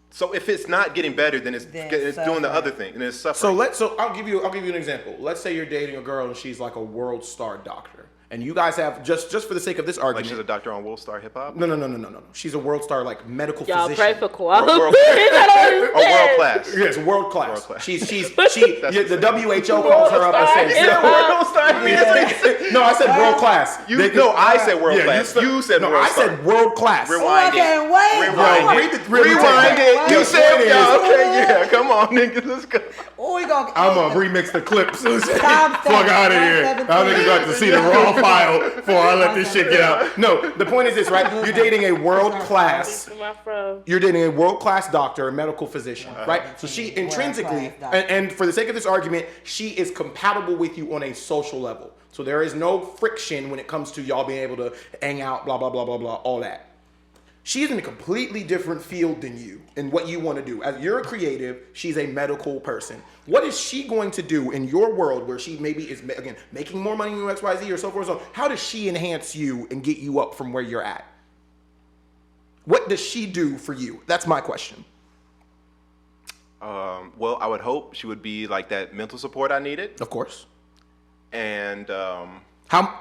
So if it's not getting better, then it's Then doing the suffering. other thing, and it's suffering. So I'll give you an example. Let's say you're dating a girl and she's like a world star doctor, and you guys have just for the sake of this Like argument. she's a doctor on World Star Hip Hop. No. She's a world star, like medical Y'all physician. pray for Koala. World- Or world class. Yes, world class. World class. She's That's the WHO calls her up and says, Yeah. World Star. no, I said world class. I said world Yeah, class. You said no, world I star. said world class. Oh, I can't wait. Rewind it. You The said, point is- okay, yeah, come on, nigga, let's go. Oh, we gonna. I'm gonna remix the clips. Fuck Stop that. out of here. I think you got to see the raw file before I let this shit get out. No, the point is this, right? You're dating a world class. You're dating a world-class doctor, a medical physician, right? So she intrinsically, World-class doctor. and for the sake of this argument, she is compatible with you on a social level. So there is no friction when it comes to y'all being able to hang out, blah, blah, blah, blah, blah, all that. She's in a completely different field than you in what you want to do. As you're a creative, she's a medical person. What is she going to do in your world where she maybe is, again, making more money than XYZ or so forth and so on? How does she enhance you and get you up from where you're at? What does she do for you? That's my question. Well, I would hope she would be like that mental support I needed, Of course. and How?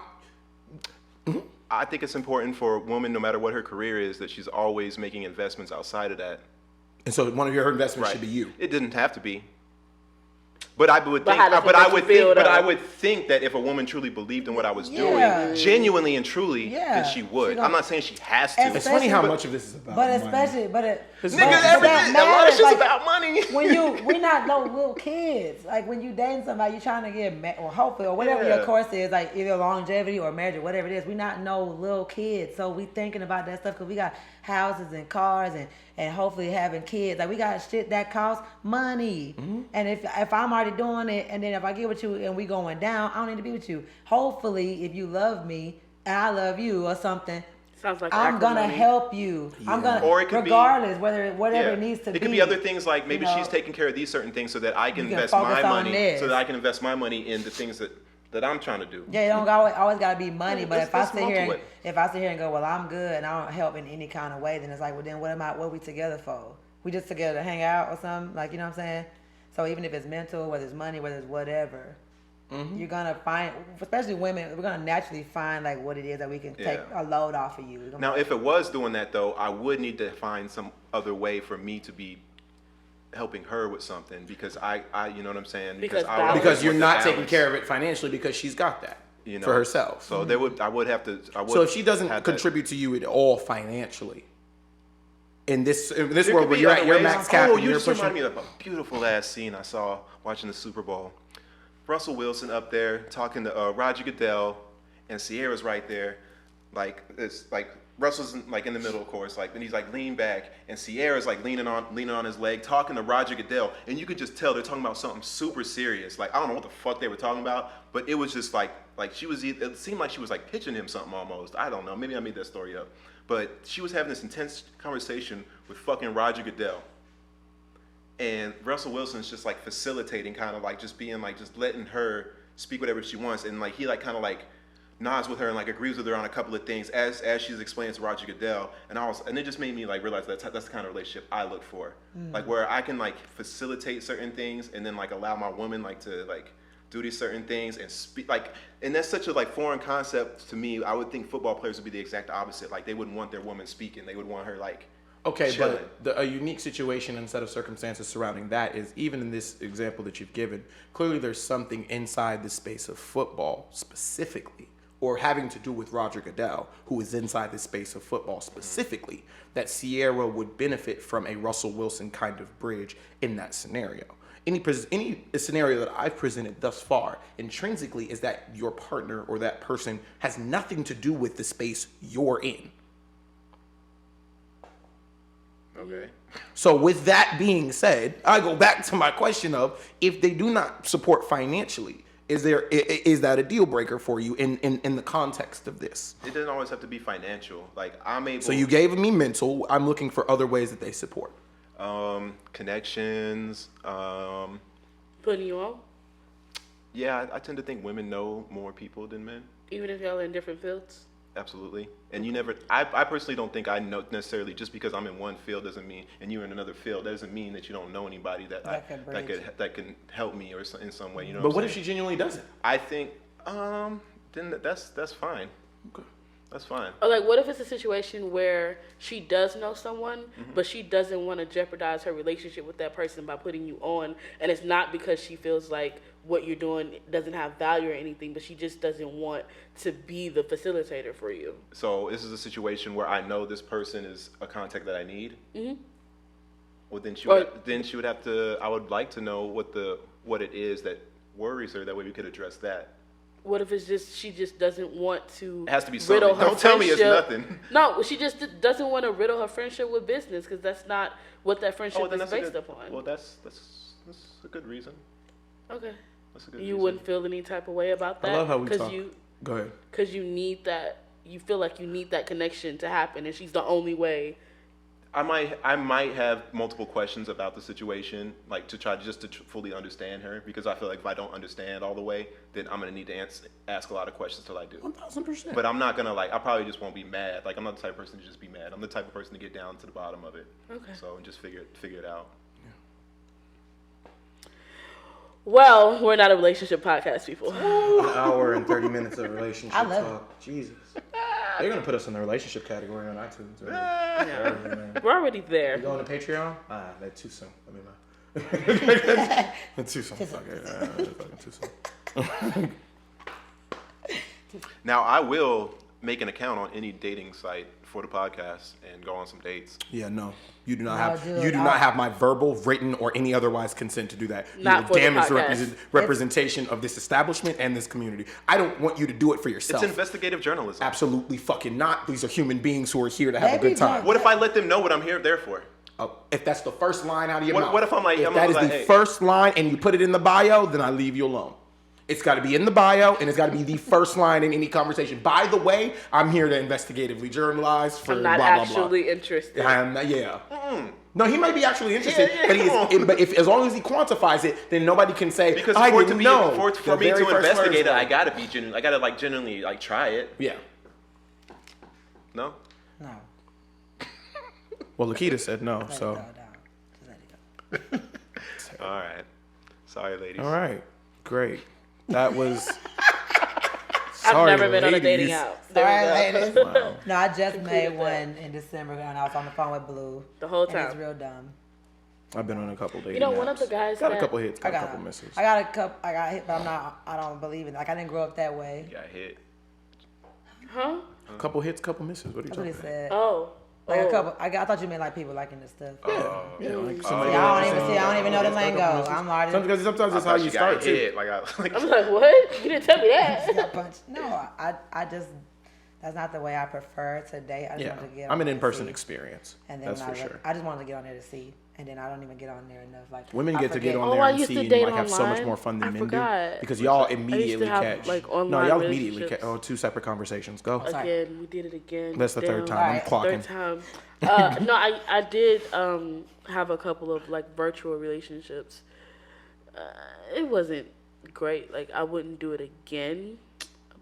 I think it's important for a woman, no matter what her career is, that she's always making investments outside of that. And so one of your investments should be you. It didn't have to be. But I would But think, how does it make you feel, but I though? would think that if a woman truly believed in what I was Yeah. doing, genuinely and truly, Yeah. then she would. She don't- I'm not saying she has to. And It's funny how But- much of this is about But money. especially, but it. Nigga, Nigga, but everything, that a lot of matters, shit's like, about money. we not no little kids. Like when you dating somebody, you trying to get or hopefully or whatever Yeah. your course is, like either longevity or marriage or whatever it is. We not no little kids, so we thinking about that stuff because we got houses and cars and hopefully having kids. Like we got shit that costs money. And if I'm already doing it, and then if I get with you and we going down, I don't need to be with you. Hopefully, if you love me and I love you or something. Sounds like I'm gonna acrimony. help you. I'm gonna, Or it could be- regardless whatever Yeah. it needs to be. It could be other things like maybe you know. she's taking care of these certain things so that I can You can invest focus my on money, this. so that I can invest my money in the things that I'm trying to do. Yeah, it don't always gotta be money. But Let's- if I let's sit here, multiple if I sit here and go, well, I'm good and I don't help in any kind of way, then it's like, well, then what are we together for? We just together to hang out or something, like you know what I'm saying? So even if it's mental, whether it's money, whether it's whatever, you're gonna find, especially women, we're gonna naturally find like what it is that we can take Yeah. a load off of you. We're gonna- Now, if it was doing that though, I would need to find some other way for me to be helping her with something because I you know what I'm saying? Because I would always Because you're want the not taking balance, care of it financially because she's got that you know, for herself. So I would have to. So if she doesn't have that. contribute to you at all financially, in this There world could where be you're at other your ways. max cap Oh, and you you're just pushing, reminded me of a beautiful ass scene I saw watching the Super Bowl. Russell Wilson up there talking to Roger Goodell, and Sierra's right there, like it's like Russell's like in the middle, of course, like, and he's like leaned back, and Sierra's like leaning on his leg, talking to Roger Goodell, and you could just tell they're talking about something super serious. Like I don't know what the fuck they were talking about, but it was just like she was. It seemed like she was like pitching him something almost. I don't know. Maybe I made that story up, but she was having this intense conversation with fucking Roger Goodell. And Russell Wilson's just like facilitating, kind of like just being like, just letting her speak whatever she wants. And like, he like kind of like nods with her and like agrees with her on a couple of things as she's explaining to Roger Goodell. And it just made me like realize that's the kind of relationship I look for. Like where I can like facilitate certain things and then like allow my woman like to like do these certain things and speak like, and that's such a like foreign concept to me. I would think football players would be the exact opposite. Like they wouldn't want their woman speaking. They would want her like Okay, chilling. but a unique situation and set of circumstances surrounding that is, even in this example that you've given, clearly there's something inside the space of football specifically, or having to do with Roger Goodell, who is inside the space of football specifically, that Sierra would benefit from a Russell Wilson kind of bridge in that scenario. Any scenario that I've presented thus far intrinsically is that your partner or that person has nothing to do with the space you're in. Okay. So with that being said, I go back to my question of, if they do not support financially, is that a deal breaker for you in the context of this? It doesn't always have to be financial. Like, I'm able. So you gave me mental. I'm looking for other ways that they support. Connections. Putting you on, Yeah, I tend to think women know more people than men. even if y'all are in different fields. Absolutely. And you never, I personally don't think I know necessarily just because I'm in one field doesn't mean, and you're in another field, doesn't mean that you don't know anybody that that can help me or in some way, you know. But what if she genuinely doesn't? I think, then that's fine. Okay. That's fine. Or like, what if it's a situation where she does know someone, but she doesn't want to jeopardize her relationship with that person by putting you on, and it's not because she feels like what you're doing doesn't have value or anything, but she just doesn't want to be the facilitator for you. So this is a situation where I know this person is a contact that I need. Well, then she would have to. I would like to know what it is that worries her. That way we could address that. What if it's just she just doesn't want to? It has to be something. riddle her Don't tell me it's friendship- nothing. No, she just doesn't want to riddle her friendship with business because that's not what that friendship then is that's a based good, upon. Well, that's a good reason. Okay. That's a good You reason. wouldn't feel any type of way about that. I love how we talk. You, Go ahead. because you need that. You feel like you need that connection to happen, and she's the only way. I might have multiple questions about the situation, like to try to fully understand her, because I feel like if I don't understand all the way, then I'm gonna need to ask a lot of questions till I do. 1000%. But I'm not gonna I probably just won't be mad. Like, I'm not the type of person to just be mad. I'm the type of person to get down to the bottom of it. Okay. So and just figure it out. Well, we're not a relationship podcast, people. An hour and 30 minutes of relationship I love talk. Jesus. They're going to put us in the relationship category on iTunes. Right? Yeah. We're already there. You going to Patreon? That's too soon. That's too soon. Fuck it. Fucking too soon. Now I will make an account on any dating site for the podcast and go on some dates. Yeah, no. You do not No, have dude, you do not have my verbal, written, or any otherwise consent to do that. You Not will for the damage the podcast. representation of this establishment and this community. I don't want you to do it for yourself. It's investigative journalism. Absolutely fucking not. These are human beings who are here to have a Maybe good time. What if I let them know what I'm there for? If that's the first line out of your What- mouth. what if I'm like- if I'm that is like, the hey. first line and you put it in the bio, then I leave you alone. It's got to be in the bio and it's got to be the first line in any conversation. By the way, I'm here to investigatively journalize for I'm not blah, blah, actually interested. blah. Yeah. No, he might be actually interested, Yeah, but if as long as he quantifies it, then nobody can say, Because I for it to didn't be know. for The me very to first investigate it, words I gotta be genuine. I gotta genuinely try it. Yeah. No. No. Well, Lakeita said no, Let so. it go down. Just let it go. All right. Sorry, ladies. All right. Great. That was. I've Sorry, never been on a ladies. dating app. There Sorry, we go. ladies. Wow. No, I just Concluded made that. one in December and I was on the phone with Blue. The whole And it's time. real dumb. I've been on a couple dating You know, one of apps. the guys got a that- couple hits, got I a couple misses. I got a couple. I got hit, but I don't believe in. Like I didn't grow up that way. You got hit. Huh? A couple hits, couple misses. What are you That's what talking he about? said. Oh. Like oh. a couple. I thought you meant like people liking this stuff. Yeah, like See, somebody I else. don't even know the Got a couple lingo. misses. I'm already Sometimes that's I how thought you got start too. hit. I'm like, what? You didn't tell me that. got punched. No, I just that's not the way I prefer to date. I just Yeah, wanted to get. I'm on an there in-person to see. experience. And then That's when for sure. I just wanted to get on there to see, and then I don't even get on there enough. Like Women I get to get forget. on Oh, there I and used see, to and date like have so much online. more fun than I men forgot. do because y'all I used to immediately have, catch. like, No, online y'all immediately catch. relationships. Oh, two separate conversations. Go. Sorry. Again, we did it again. That's the third Damn. time. I'm Right. clocking. Third time. No, I did have a couple of like virtual relationships. It wasn't great. Like I wouldn't do it again,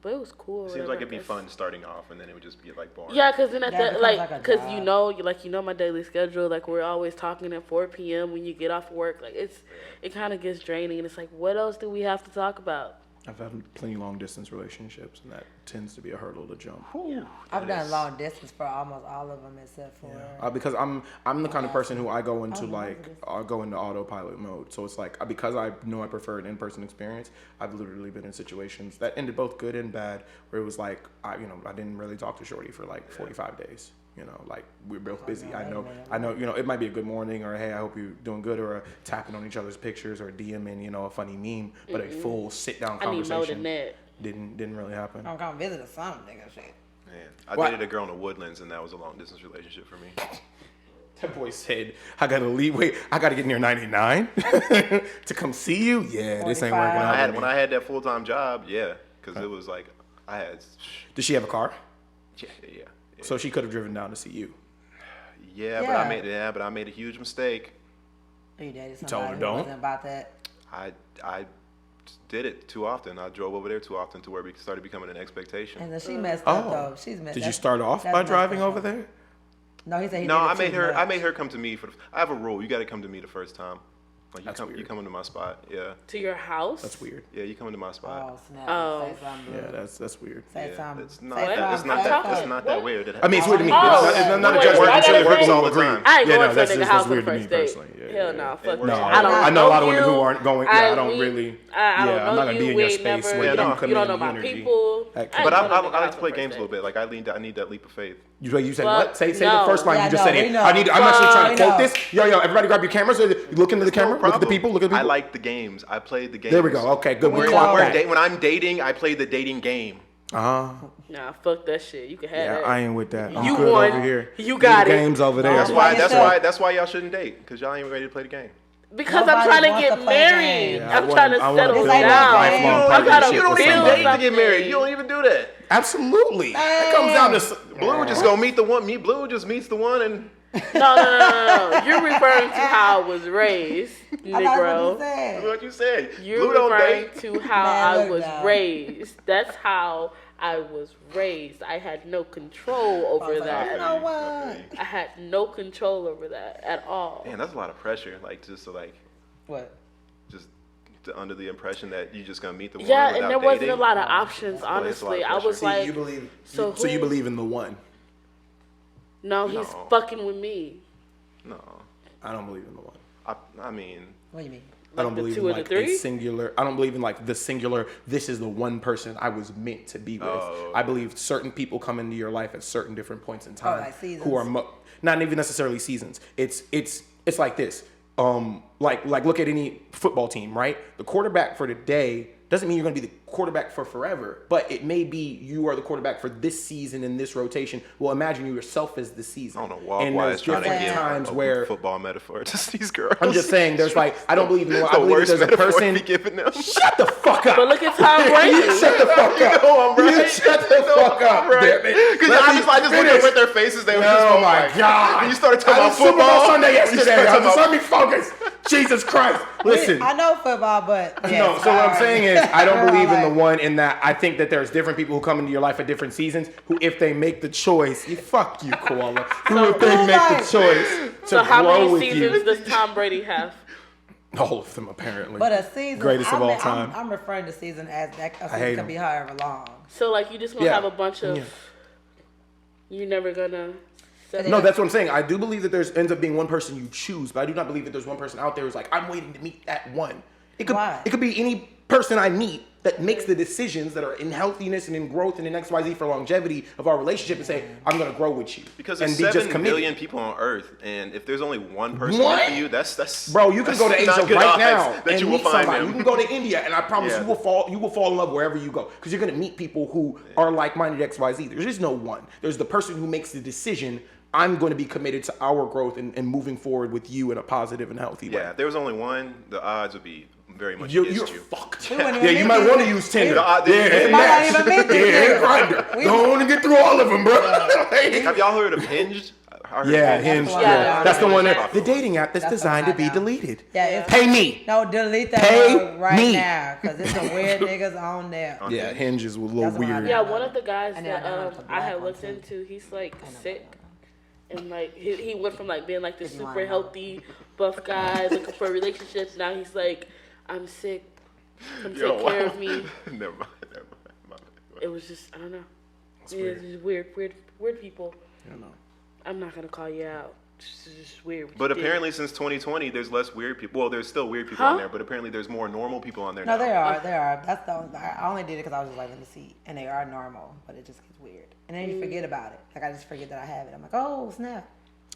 but it was cool. It seems like it'd be fun starting off, and then it would just be like boring. Yeah, because then at Yeah, it that, becomes like, like a because job. you know my daily schedule. Like we're always talking at 4 p.m. when you get off work. Like it kind of gets draining, and it's like, what else do we have to talk about? I've had plenty long distance relationships, and that tends to be a hurdle to jump. I've done long distance for almost all of them except for. Because I'm the kind of person who I go into I'll go into autopilot mode. So it's like because I know I prefer an in-person experience. I've literally been in situations that ended both good and bad, where it was like I didn't really talk to Shorty for like 45 days. Like we're both busy. I know, it might be a good morning or hey, I hope you're doing good, or a tapping on each other's pictures, or a DMing, a funny meme, but a full sit down conversation. I need more than that. Didn't really happen. I'm gonna visit or something, nigga. Shit. Man, I dated a girl in the Woodlands, and that was a long distance relationship for me. That boy said, I gotta leave. Wait, I gotta get near 99 to come see you? Yeah, this ain't working out. When I had that full-time job, yeah, because it was like, I had... Did she have a car? Yeah. So she could have driven down to see you. Yeah, but I made a huge mistake. You dated told her somebody who don't? wasn't about that. I did it too often. I drove over there too often to where it started becoming an expectation. And then she messed up though. She's messed. Did you start off by driving over there? No, he said he No, did I made her come to me I have a rule. You got to come to me the first time. Like you come into my spot. Yeah. To your house? That's weird. Yeah, you come into my spot. Oh snap! Oh. Say something, Yeah, Blue. that's weird. Say Yeah, something. it's Say not something. that. It's not Say that. something. It's not that weird. I mean, it's weird to me. Oh, It's not a wait, judgment. I I'm sure gotta it works say- all the time. I ain't Yeah, going no, to a that's nigga just house on the weird to me first date. personally. Yeah, Hell yeah. no, It fuck works that. all I the don't time. I know a lot of you. women who aren't going. I I don't mean, really. I don't I'm not gonna know be you. in We your ain't space never. where Yeah, no. you come You don't in know the my energy. people. That But ain't going to I nigga like house to play on the games a first little date. bit. Like I need that leap of faith. You said Fuck what? Say the no. first line Yeah, you just no, said it. we know. I'm actually trying to Fuck quote no. this. Yo, everybody grab your cameras. Look into the camera. Look at the people. Look at the I people. like the games. I played the games. There we go. Okay, good. We We know. clock that. When I'm dating, I play the dating game. Uh-huh. Nah, fuck that shit. You can have Yeah, that. I ain't with that. I'm You good won. over here. You got the it. games over there. That's No. why. Play That's yourself. why. That's why y'all shouldn't date, because y'all ain't ready to play the game. Because Nobody I'm trying to wants get to play married. games. Yeah, I'm trying to I want settle build This ain't no down. game. lifelong I'm trying to partnership You don't with even build date somebody. to get married. You don't even do that. Absolutely. It comes down to Blue just gonna meet the one. Blue just meets the one, and No. You're referring to how I was raised, I thought that's what you Negro. said. what you said. You're Blue don't referring date. to how Man, I look was now. raised. That's how I was raised. I had no control over You that. know what? I had no control over that at all. Man, that's a lot of pressure. Like just to What? under the impression that you just gonna meet the one. Yeah, without and there wasn't a dating. lot of options, It's a lot of honestly. I pressure. was like, you believe. so So you who- believe in the one. no, he's No. fucking with me. No, I don't believe in the one. I mean, What do you mean? I don't the believe two in or the like three? a singular. I don't believe in like the singular. This is the one person I was meant to be with. Oh. I believe certain people come into your life at certain different points in time. like seasons. Who are not even necessarily seasons. It's like this. Like look at any football team, right? The quarterback for today doesn't mean you're going to be the quarterback for forever, but it may be you are the quarterback for this season in this rotation. Well, imagine you yourself as the season. I don't know And why there's it's trying to different give times a where football metaphor to these girls. I'm just saying there's like I don't believe in the one. I the believe worst there's a metaphor person. to be giving them. Shut the fuck up. But look at Tom Brady. You shut the fuck up. know I'm right. You shut the fuck up. Right? Because I just looked at their faces. They were just Oh going my like, God. When you started talking I about was Super Bowl football Sunday yesterday. I Just let me focus. Jesus Christ. Listen. I know football, but yes, No, so what I'm saying is I don't believe in the Like- one in that I think that there's different people who come into your life at different seasons who if they make the choice, fuck you, Koala. Who if they Who make like- the choice to So how grow many with seasons you. does Tom Brady have? All of them apparently. But a season, Greatest of all time. I'm referring to season as that. A hate season can 'em. be however long. So like you just gonna Yeah. have a bunch of Yeah. you're never gonna settle. No, that's what I'm saying. I do believe that there's ends up being one person you choose, but I do not believe that there's one person out there who's like, I'm waiting to meet that one. Why? It could be any person I meet that makes the decisions that are in healthiness and in growth and in XYZ for longevity of our relationship and say, I'm gonna grow with you. Because and there's be just 7 committed. billion people on Earth, and if there's only one person What? for you, that's Bro, you can go to that's Asia not good right odds now that and you will meet find somebody. him. You can go to India, and I promise Yeah. you will fall in love wherever you go because you're gonna meet people who are like-minded XYZ. There's just no one. There's the person who makes the decision. I'm going to be committed to our growth and moving forward with you in a positive and healthy way. Yeah, if there was only one, the odds would be very much You're against you. fucked. wouldn't Yeah, even you meet might these want to niggas. use Tinder. We and might not Match. even meet these Yeah, niggas. Grindr. Go on and get through all of them, bro. Have y'all heard of Hinged? I heard Yeah, of Hinge. the one Yeah, I that's the downloaded. one that the dating app that's That's the designed one to I be downloaded. deleted. Yeah, it's, Pay me. no, delete that Pay word right me. now because there's some weird niggas on there. Yeah, Hinge is a little That's the one I weird. Yeah, one of the guys And then I that downloaded the I black had one, looked too. into, he's like sick, and like he went from like being like this If you wanna super know. healthy buff guy looking for relationships. Now he's like, I'm sick, come take care of me. Never mind. It was just, I don't know. It's Yeah, weird. it's just weird people. I don't know. I'm not gonna call you out. It's just weird. what But you did. apparently, since 2020, there's less weird people. Well, there's still weird people on there, but apparently, there's more normal people on there No, now. there are. That's the only, I only did it because I was just like, let me see. And they are normal, but it just gets weird. And then you forget about it. Like, I just forget that I have it. I'm like, oh, snap.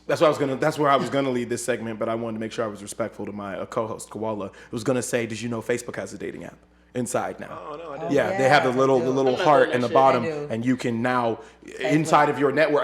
That's where I was gonna lead this segment, but I wanted to make sure I was respectful to my co-host Koala. I was gonna say, did you know Facebook has a dating app inside now? Oh, no, I Oh, didn't. Yeah, they have the they little do. the little I'm not heart doing in the that shit. bottom, They do. and you can now inside of your network.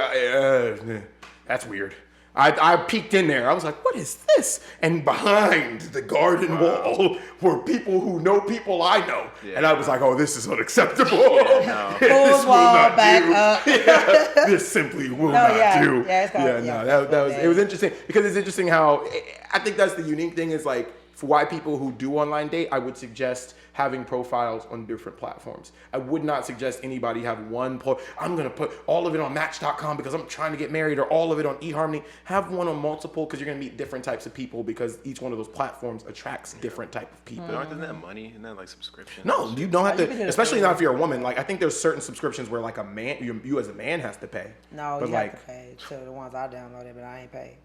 That's weird. I peeked in there. I was like, what is this? And behind the garden wall were people who know people I know. Yeah. And I was like, oh, this is unacceptable. no. This Pulls will wall not back do. up. Yeah, this simply will not yeah. do. Yeah, it's called- no, yeah, that was, Facebook it was dating. interesting because it's interesting how, I think that's the unique thing is like, for why people who do online date, I would suggest having profiles on different platforms. I would not suggest anybody have one, I'm gonna put all of it on Match.com because I'm trying to get married, or all of it on eHarmony. Have one on multiple because you're gonna meet different types of people because each one of those platforms attracts different type of people. But isn't that money? Isn't that like subscription? No, you don't have Oh, you can do to, it especially for- not if you're a woman. Like I think there's certain subscriptions where like a man, you as a man has to pay. No, but you like, have to pay to the ones I downloaded, but I ain't paid.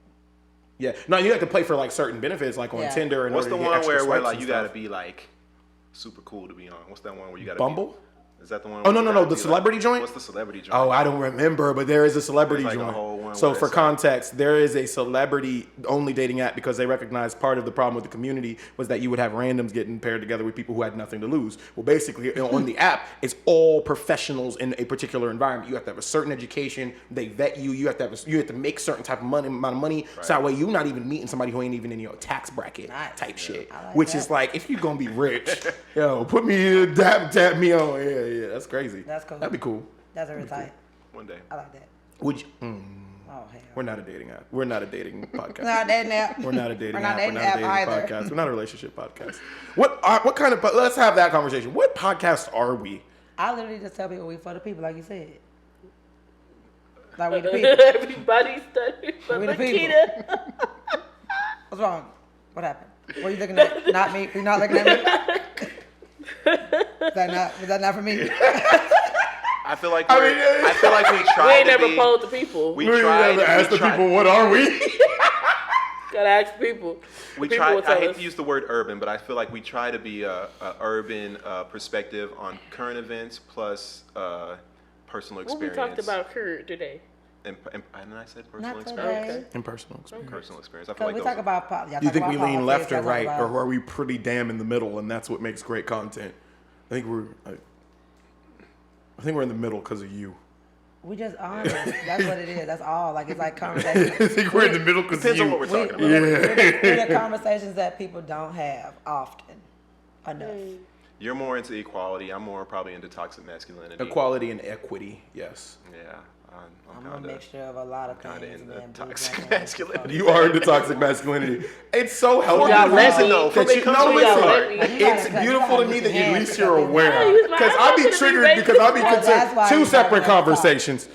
yeah, no, you have to pay for like certain benefits, like on Yeah. Tinder. In What's order the to get one extra where swipes like and you gotta stuff. be like super cool to be on? What's that one where you gotta Bumble? Be, is that the one? Oh, where no, you no, gotta the be, celebrity like, joint? What's the celebrity joint? Oh, I don't remember, but there is a celebrity There's like a joint. whole one So where for it's like- context, there is a celebrity only dating app because they recognize part of the problem with the community was that you would have randoms getting paired together with people who had nothing to lose. Well, basically on the app, it's all professionals in a particular environment. You have to have a certain education. They vet you. You have to make certain type of amount of money. So that way you're not even meeting somebody who ain't even in your tax bracket Nice. type shit. I like Which that. is like, if you're gonna be rich, yo, put me in, tap me on. Yeah, that's crazy. That's cool. That'd be cool. That's a tight. One day. I like that. Would you? Oh, hell. We're not a dating app. We're not a dating podcast. Not dating app. We're not a dating We're app. not dating We're not a dating app either. podcast. We're not a relationship podcast. What kind of? Let's have that conversation. What podcast are we? I literally just tell people we for the people, like you said. Like we the people. Everybody's studying for We the people. Lakeita. What's wrong? What happened? What are you looking at? Not me. You're not looking at me. Was that not for me? I feel like I we're, mean, I feel like we We try ain't to never be. polled the people. We We tried. never asked the people, what are we? Gotta ask people. We People try. will tell I hate us. to use the word urban, but I feel like we try to be a urban perspective on current events plus personal What we experience. talked about current today. And I said personal Not experience. today. In personal experience. Personal experience. I feel Because like we those talk are- about y'all Do you talk think about we lean politics, left or y'all talk right, about- or are we pretty damn in the middle, and that's what makes great content? I think we're in the middle because of you. We just honest. That's what it is. That's all. Like it's like conversation. I think we're in the middle because of Depends on you. what we're talking about. We're the conversations that people don't have often enough. You're more into equality. I'm more probably into toxic masculinity. Equality and equity, yes. Yeah. I'm I'm a kind of. mixture of a lot of kinda things. in the man. toxic Blues, masculinity. You are into toxic masculinity. It's so healthy. y'all to let me me- No, that for you me, know come to it's y'all hard. let me. It's beautiful to me that at least you're aware. Yeah, Because I'm I'll be not gonna triggered be because I'll be racist. That's concerned. why Two you separate gotta talk. conversations.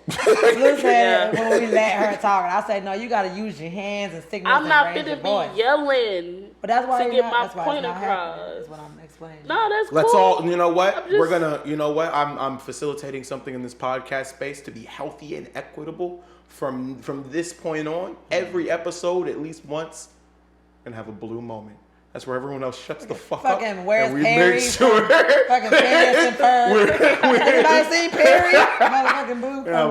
Blue said Yeah. when we let her talk, and I said, no, you got to use your hands and signals I'm and not raise your finna voice. be yelling But that's why to you're get not, my that's why point it's not happening. across. That's what I'm explaining. No, that's Let's cool. all, you know what? I'm just- We're gonna, you know what? I'm facilitating something in this podcast space to be healthy and equitable from this point on. Every episode, at least once, gonna have a blue moment. That's where everyone else shuts the fuck up. Fucking where's and we Perry? make sure. Fucking Phineas and Ferb. Anybody seen Perry? Motherfucking Blue. We have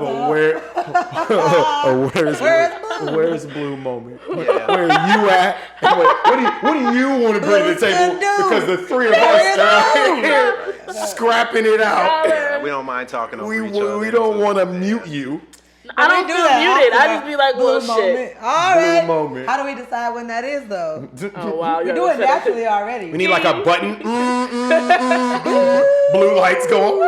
comes a out. where's blue moment. Yeah. Where are you at? And what do you want to bring to the table? Blue's gonna do. Because the three of us are here scrapping it out. Yeah, we don't mind talking over We each other. we don't so- want to yeah. mute you. I We don't do feel that muted. I often, just be like, blue well, moment. shit. All Blue right. moment. How do we decide when that is, though? Oh, wow. We y'all do it gonna say that. naturally already. We need like a button. Blue lights going.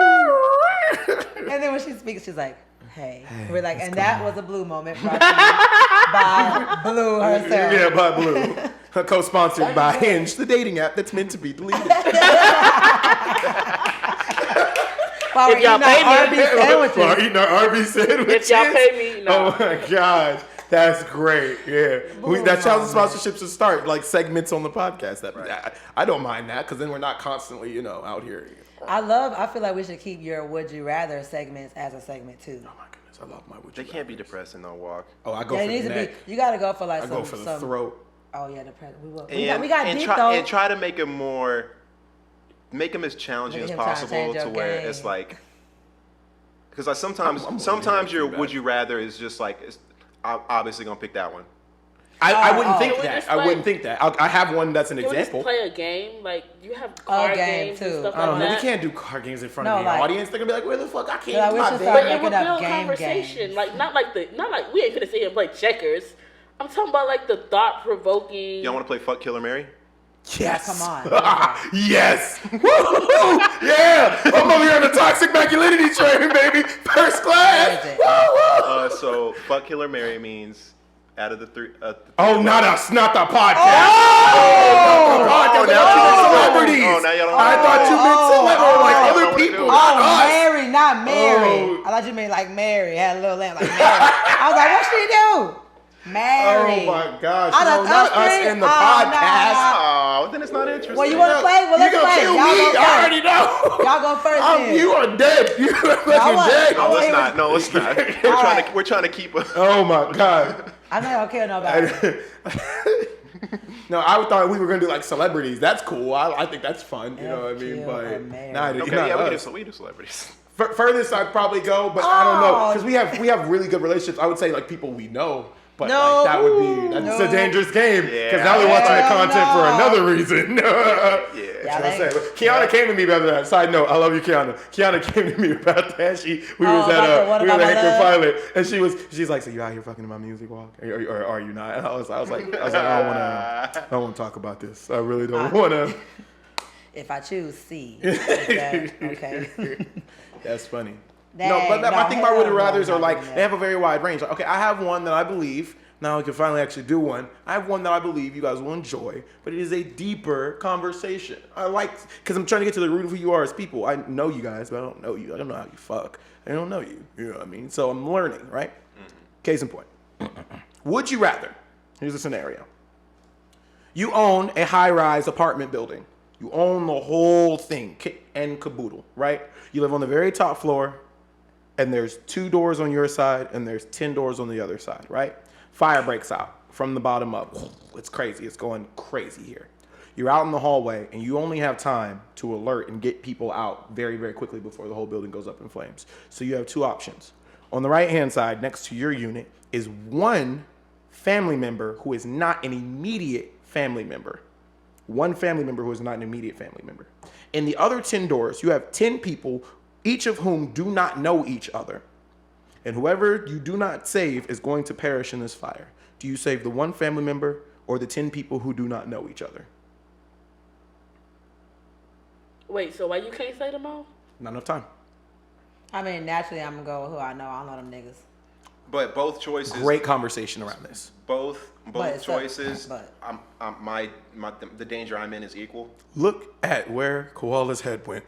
And then when she speaks, she's like, hey. We're like, and that was a Blue moment brought to you by Blue herself. Yeah, by Blue. Co-sponsored by Hinge, the dating app that's meant to be deleted. While we're If y'all eating our pay me- Arby's sandwiches. While eating our Arby's sandwiches. If y'all pay me, no. Oh my God. That's great. Yeah, that's how the sponsorships should start, like segments on the podcast. I don't mind that because then we're not constantly, out here. I feel like we should keep your Would You Rather segments as a segment too. Oh my goodness, I love my Would You They Rather. can't be depressing, though, Walk. Oh, I go Yeah, for it needs the to neck. be. You gotta go for like I some. go for the throat. Oh yeah, the present. We will. And, We got deep try, though. and try to make them as challenging Make as him try to possible change to your where game. it's like, because like sometimes I'm your feedback. Would You Rather is just like, I'm obviously gonna pick that one. I wouldn't think Can we that. just I play- wouldn't think that. I have one that's an Can we just example. play a game? Like, you have card game, games too. and stuff I don't like know. that. We can't do card games in front No, of the like- audience. They're gonna be like, "Where the fuck? I can't Yeah, do we my should big." start But it would making up build game conversation. games. Like, not like we ain't gonna sit here and play checkers. I'm talking about like the thought provoking. Y'all want to play Fuck, Kill, or Marry? Yes. Come on. Yes. Woo-hoo! Yeah. I'm over here on the toxic masculinity train, baby. First class. Crazy. Woo-woo! So Fuck, Kill, or Marry means out of the three. Oh, not us, not the podcast. Oh, Podcast. now I you- thought you meant celebrities. Oh, now y'all don't I thought you meant celebrities, like I other wanna people, do it. not Oh, us. Mary, not Mary. Oh. I thought you meant like Mary. Had a little lamp like Mary. I was like, what she do? Mary. Oh my gosh! I No, don't- not us us three? in the Oh, podcast. Oh, then it's not interesting. Well, you wanna play? Well, let's you gonna play. kill Y'all me? go I first. already know. Y'all go first then. You are dead. You are fucking want- dead. I No, want it's him- not. No, it's not. Alright. We're trying to keep a. Oh my god. I'm not gonna kill nobody. No, I thought we were gonna do like celebrities. That's cool. I think that's fun. You know what I mean? Kill But a man. nah, Okay, not yeah, us. we do celebrities. Furthest I'd probably go, but I don't know Oh. because we have really good relationships. I would say like people we know, but No. like that would be that's a No. dangerous game because Yeah. now they're watching the Hell content for no. another reason. Yeah. Yeah, That's they- what I'm saying. Kiana came to me about that. Side note, I love you, Kiana. Kiana came to me about that. We was about the what we were about at my Hector love? Pilot, and she's like, so you out here fucking in my music walk, or are you not? And I was like, I don't want to talk about this. I really don't want to. If I choose C. Okay. That's funny. Dang, no, but I think my hell would no, rather's not are like doing that. they have a very wide range. Like, okay, I have one that I believe. Now we can finally actually do one. I have one that I believe you guys will enjoy, but it is a deeper conversation. I like because I'm trying to get to the root of who you are as people. I know you guys, but I don't know you. I don't know how you fuck. I don't know you. You know what I mean? So I'm learning, right? Case in point. Would you rather? Here's a scenario. You own a high-rise apartment building. You own the whole thing, kit and caboodle, right? You live on the very top floor, and there's 2 doors on your side, and there's 10 doors on the other side, right? Fire breaks out from the bottom up. It's crazy. It's going crazy here. You're out in the hallway, and you only have time to alert and get people out very, very quickly before the whole building goes up in flames. So you have 2 options. On the right-hand side, next to your unit, is one family member who is not an immediate family member. One family member who is not an immediate family member. In the other 10 doors, you have 10 people, each of whom do not know each other. And whoever you do not save is going to perish in this fire. Do you save the one family member or the 10 people who do not know each other? Wait, so why you can't say them all? Not enough time. I mean, naturally, I'm gonna go with who I know. I don't know them niggas. But both choices. Great conversation around this. Both But it's choices. but- The danger I'm in is equal. Look at where Koala's head went.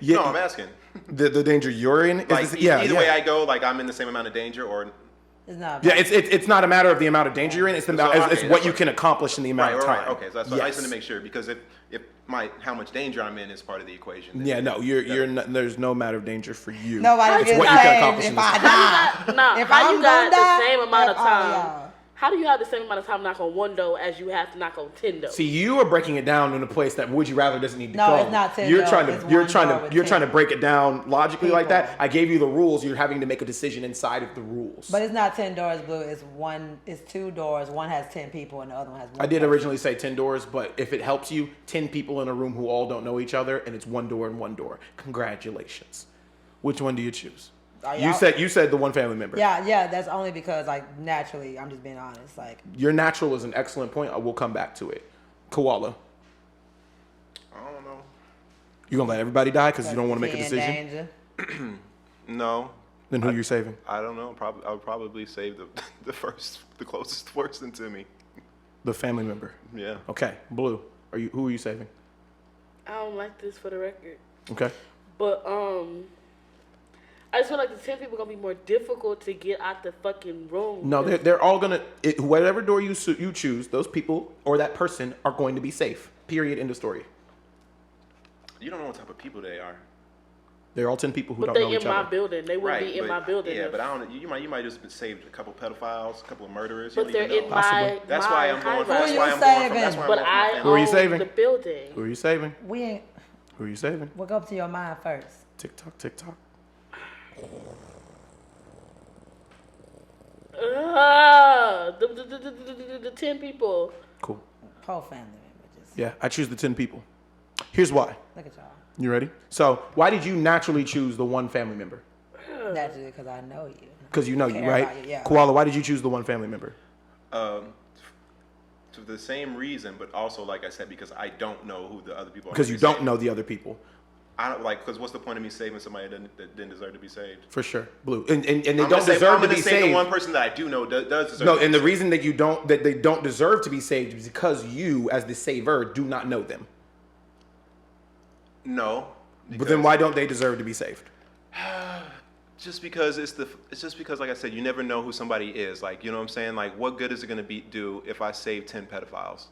No, I'm asking. The danger you're in is Like either way I go, like I'm in the same amount of danger, or It's not. Yeah, it's not a matter of the amount of danger you're in. It's So, it's okay, what that's you what- can accomplish in the amount of time. right. Okay, so that's what I just Yes. want to make sure because if how much danger I'm in is part of the equation. then- Yeah, no, you're not, there's no matter of danger for you. Nobody It's gets what you can saved accomplish if in this I life. die. Nah, If how I'm you got gonna the die, same amount of if all time? y'all. How do you have the same amount of time to knock on one door as you have to knock on 10 doors? See, you are breaking it down in a place that would you rather doesn't need to No, go. it's not 10 You're doors, trying it's to you're one trying door to with you're 10 trying to break it down logically like that. people. I gave you the rules. You're having to make a decision inside of the rules. But it's not 10 doors, Blue. It's one. It's 2 doors. One has 10 people, and the other one has one. I did person. originally say 10 doors, but if it helps you, 10 people in a room who all don't know each other, and it's 1 door and 1 door. Congratulations. Which one do you choose? Are You y'all- said the one family member. Yeah. That's only because, like, naturally, I'm just being honest. Like, Your natural is an excellent point. I will come back to it. Koala, I don't know. you gonna let everybody die because you don't want to make a he in decision? danger. No, Then who you saving? I don't know. I would probably save the closest person to me. The family member. Yeah. Okay, Blue. Who are you saving? I don't like this for the record. Okay. But I just feel like the 10 people gonna be more difficult to get out the fucking room. No, they're all gonna. Whatever door you choose, those people or that person are going to be safe. Period. End of story. You don't know what type of people they are. They're all 10 people who But don't they know in each my other. building. They wouldn't be in but- my building. Yeah, if- but I don't. You might just been saved a couple pedophiles, a couple of murderers. But You they're don't even in know. my. That's my why I'm going. high-rise. That's Who why you I'm going from. saving? That's why I'm But going from I my Who are family. you own saving? the building. Who are you saving? We ain't. Who are you saving? What go up to your mind first? TikTok, TikTok. The 10 people. Cool. Whole family members. Yeah, I choose the 10 people. Here's why. Look at y'all. You ready? So, why did you naturally choose the one family member? Naturally, because I know you. Because you know you, Care right? about you, yeah. Koala, why did you choose the one family member? To the same reason, but also like I said, because I don't know who the other people are. Because you don't know the other people. I don't like. Because what's the point of me saving somebody that didn't deserve to be saved? For sure. Blue. And they I'm don't gonna save- deserve I'm to gonna be save saved. the one person that I do know does deserve. No, to be and the saved. reason that they don't deserve to be saved is because you, as the saver, do not know them. No. But then why don't they deserve to be saved? Just because it's just because, like I said, you never know who somebody is. Like, you know what I'm saying? Like, what good is it going to do if I save 10 pedophiles?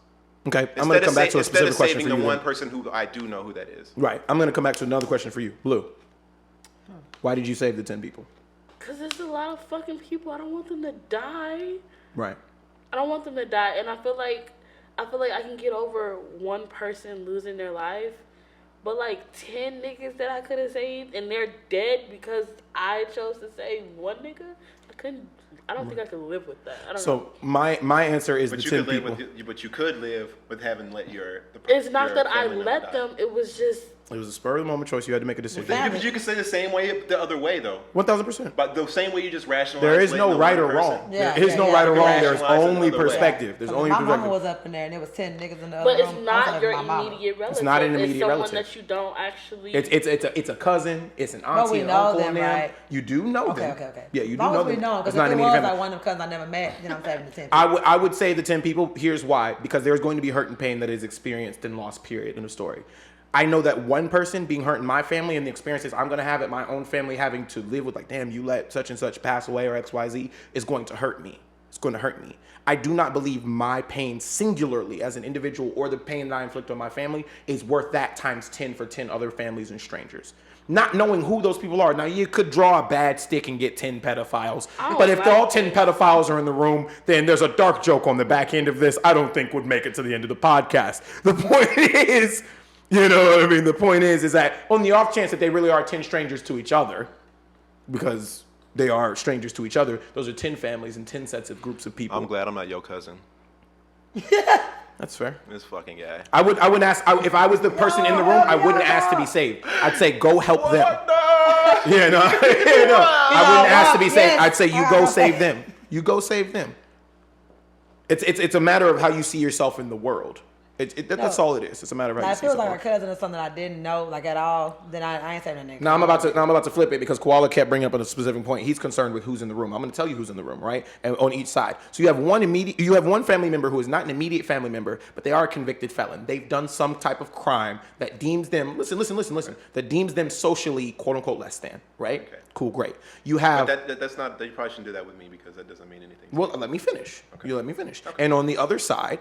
Okay, I'm going to come back to a specific question for Instead of saving you. the one then. person who I do know who that is. Right, I'm going to come back to another question for you. Blue, why did you save the 10 people? Because there's a lot of fucking people. I don't want them to die. Right. I don't want them to die. And I feel like I can get over one person losing their life. But like 10 niggas that I could have saved and they're dead because I chose to save one nigga, I don't think I could live with that. I don't know. So my answer is But the you 10 could live people. but you could live with having let It's not your that I family member let die. them. It was just It was a spur of the moment choice. You had to make a decision. Family. But you can say the same way the other way though. 1000%. But the same way you just rationalize. There is letting no the right one or person- wrong. Yeah, there is yeah, no yeah. right or wrong. There's Rationalize it only another way. perspective. There's only my mama perspective. was up in there and there was 10 niggas in the other but room. it's I'm not saving your my mama. immediate relative. It's not an immediate it's someone relative. that you don't actually. It's a cousin. It's an auntie, we an know uncle, them, and them. right? You do know Okay, them. okay. Yeah, you As do long know as we them. know, It's because not if an it immediate was family. like one of them cousins I never met, then I'm saving the 10 I would say the 10 people. Here's why: because there's going to be hurt and pain that is experienced and lost. Period. In the story. I know that one person being hurt in my family and the experiences I'm going to have at my own family having to live with, like, damn, you let such and such pass away or XYZ, is going to hurt me. It's going to hurt me. I do not believe my pain singularly as an individual or the pain that I inflict on my family is worth that times 10 for 10 other families and strangers. Not knowing who those people are. Now, you could draw a bad stick and get 10 pedophiles. Oh, But if right. all 10 pedophiles are in the room, then there's a dark joke on the back end of this I don't think would make it to the end of the podcast. The point is, you know what I mean? The point is that on the off chance that they really are 10 strangers to each other, because they are strangers to each other, those are 10 families and 10 sets of groups of people. I'm glad I'm not your cousin. That's fair. This fucking guy. I wouldn't ask, if I was the person in the room, I wouldn't ask to be saved. I'd say, go help them. Yeah, no, I wouldn't ask to be saved. I'd say, you go save them. You go save them. It's a matter of how you see yourself in the world. That's all it is. It's a matter of how Now, you if see it was yourself. like a cousin or something I didn't know, like at all, then I ain't saving that nigga. Now I'm about to flip it because Koala kept bringing up a specific point. He's concerned with who's in the room. I'm going to tell you who's in the room, right? And on each side. So you have one family member who is not an immediate family member, but they are a convicted felon. They've done some type of crime that deems them that deems them socially quote unquote less than, right? Okay. Cool, great. You have But that's not. You probably shouldn't do that with me because that doesn't mean anything. well, let me finish. You let me finish. And on the other side,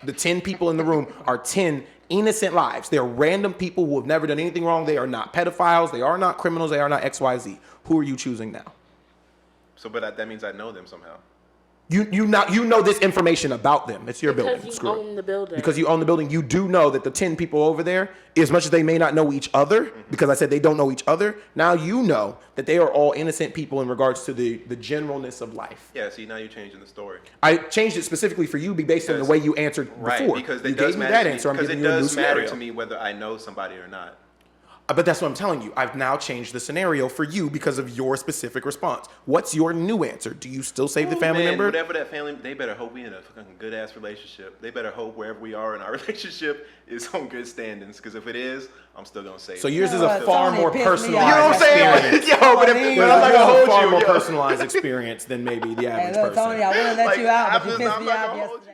the 10 people in the room are 10 innocent lives. They're random people who have never done anything wrong. They are not pedophiles. They are not criminals. They are not XYZ. Who are you choosing now? So, but that means I know them somehow. You know this information about them. It's your building. because you Screw it. own the building. Because you own the building, you do know that the 10 people over there, as much as they may not know each other, because I said they don't know each other, now you know that they are all innocent people in regards to the generalness of life. Yeah. See, now you're changing the story. I changed it specifically for you based on the Because- way you answered Right. before. Because you it does gave me matter that to me. answer. I'm Because giving it you a new does matter scenario. to me whether I know somebody or not. But that's what I'm telling you. I've now changed the scenario for you because of your specific response. What's your new answer? Do you still save the family Man, member? whatever that family, they better hope we in a fucking good ass relationship. They better hope wherever we are in our relationship is on good standings. Because if it is, I'm still gonna save. So it. yours is You a know what, far Tony more pissed me off. personalized You know what I'm saying? experience. Yo, but Yours I'm not Yours gonna is a hold far you. more yo. personalized experience than maybe the Hey, average look, person. Tony, I wouldn't let Like, you out, but I'm you just- pissed I'm me not off gonna hold yesterday.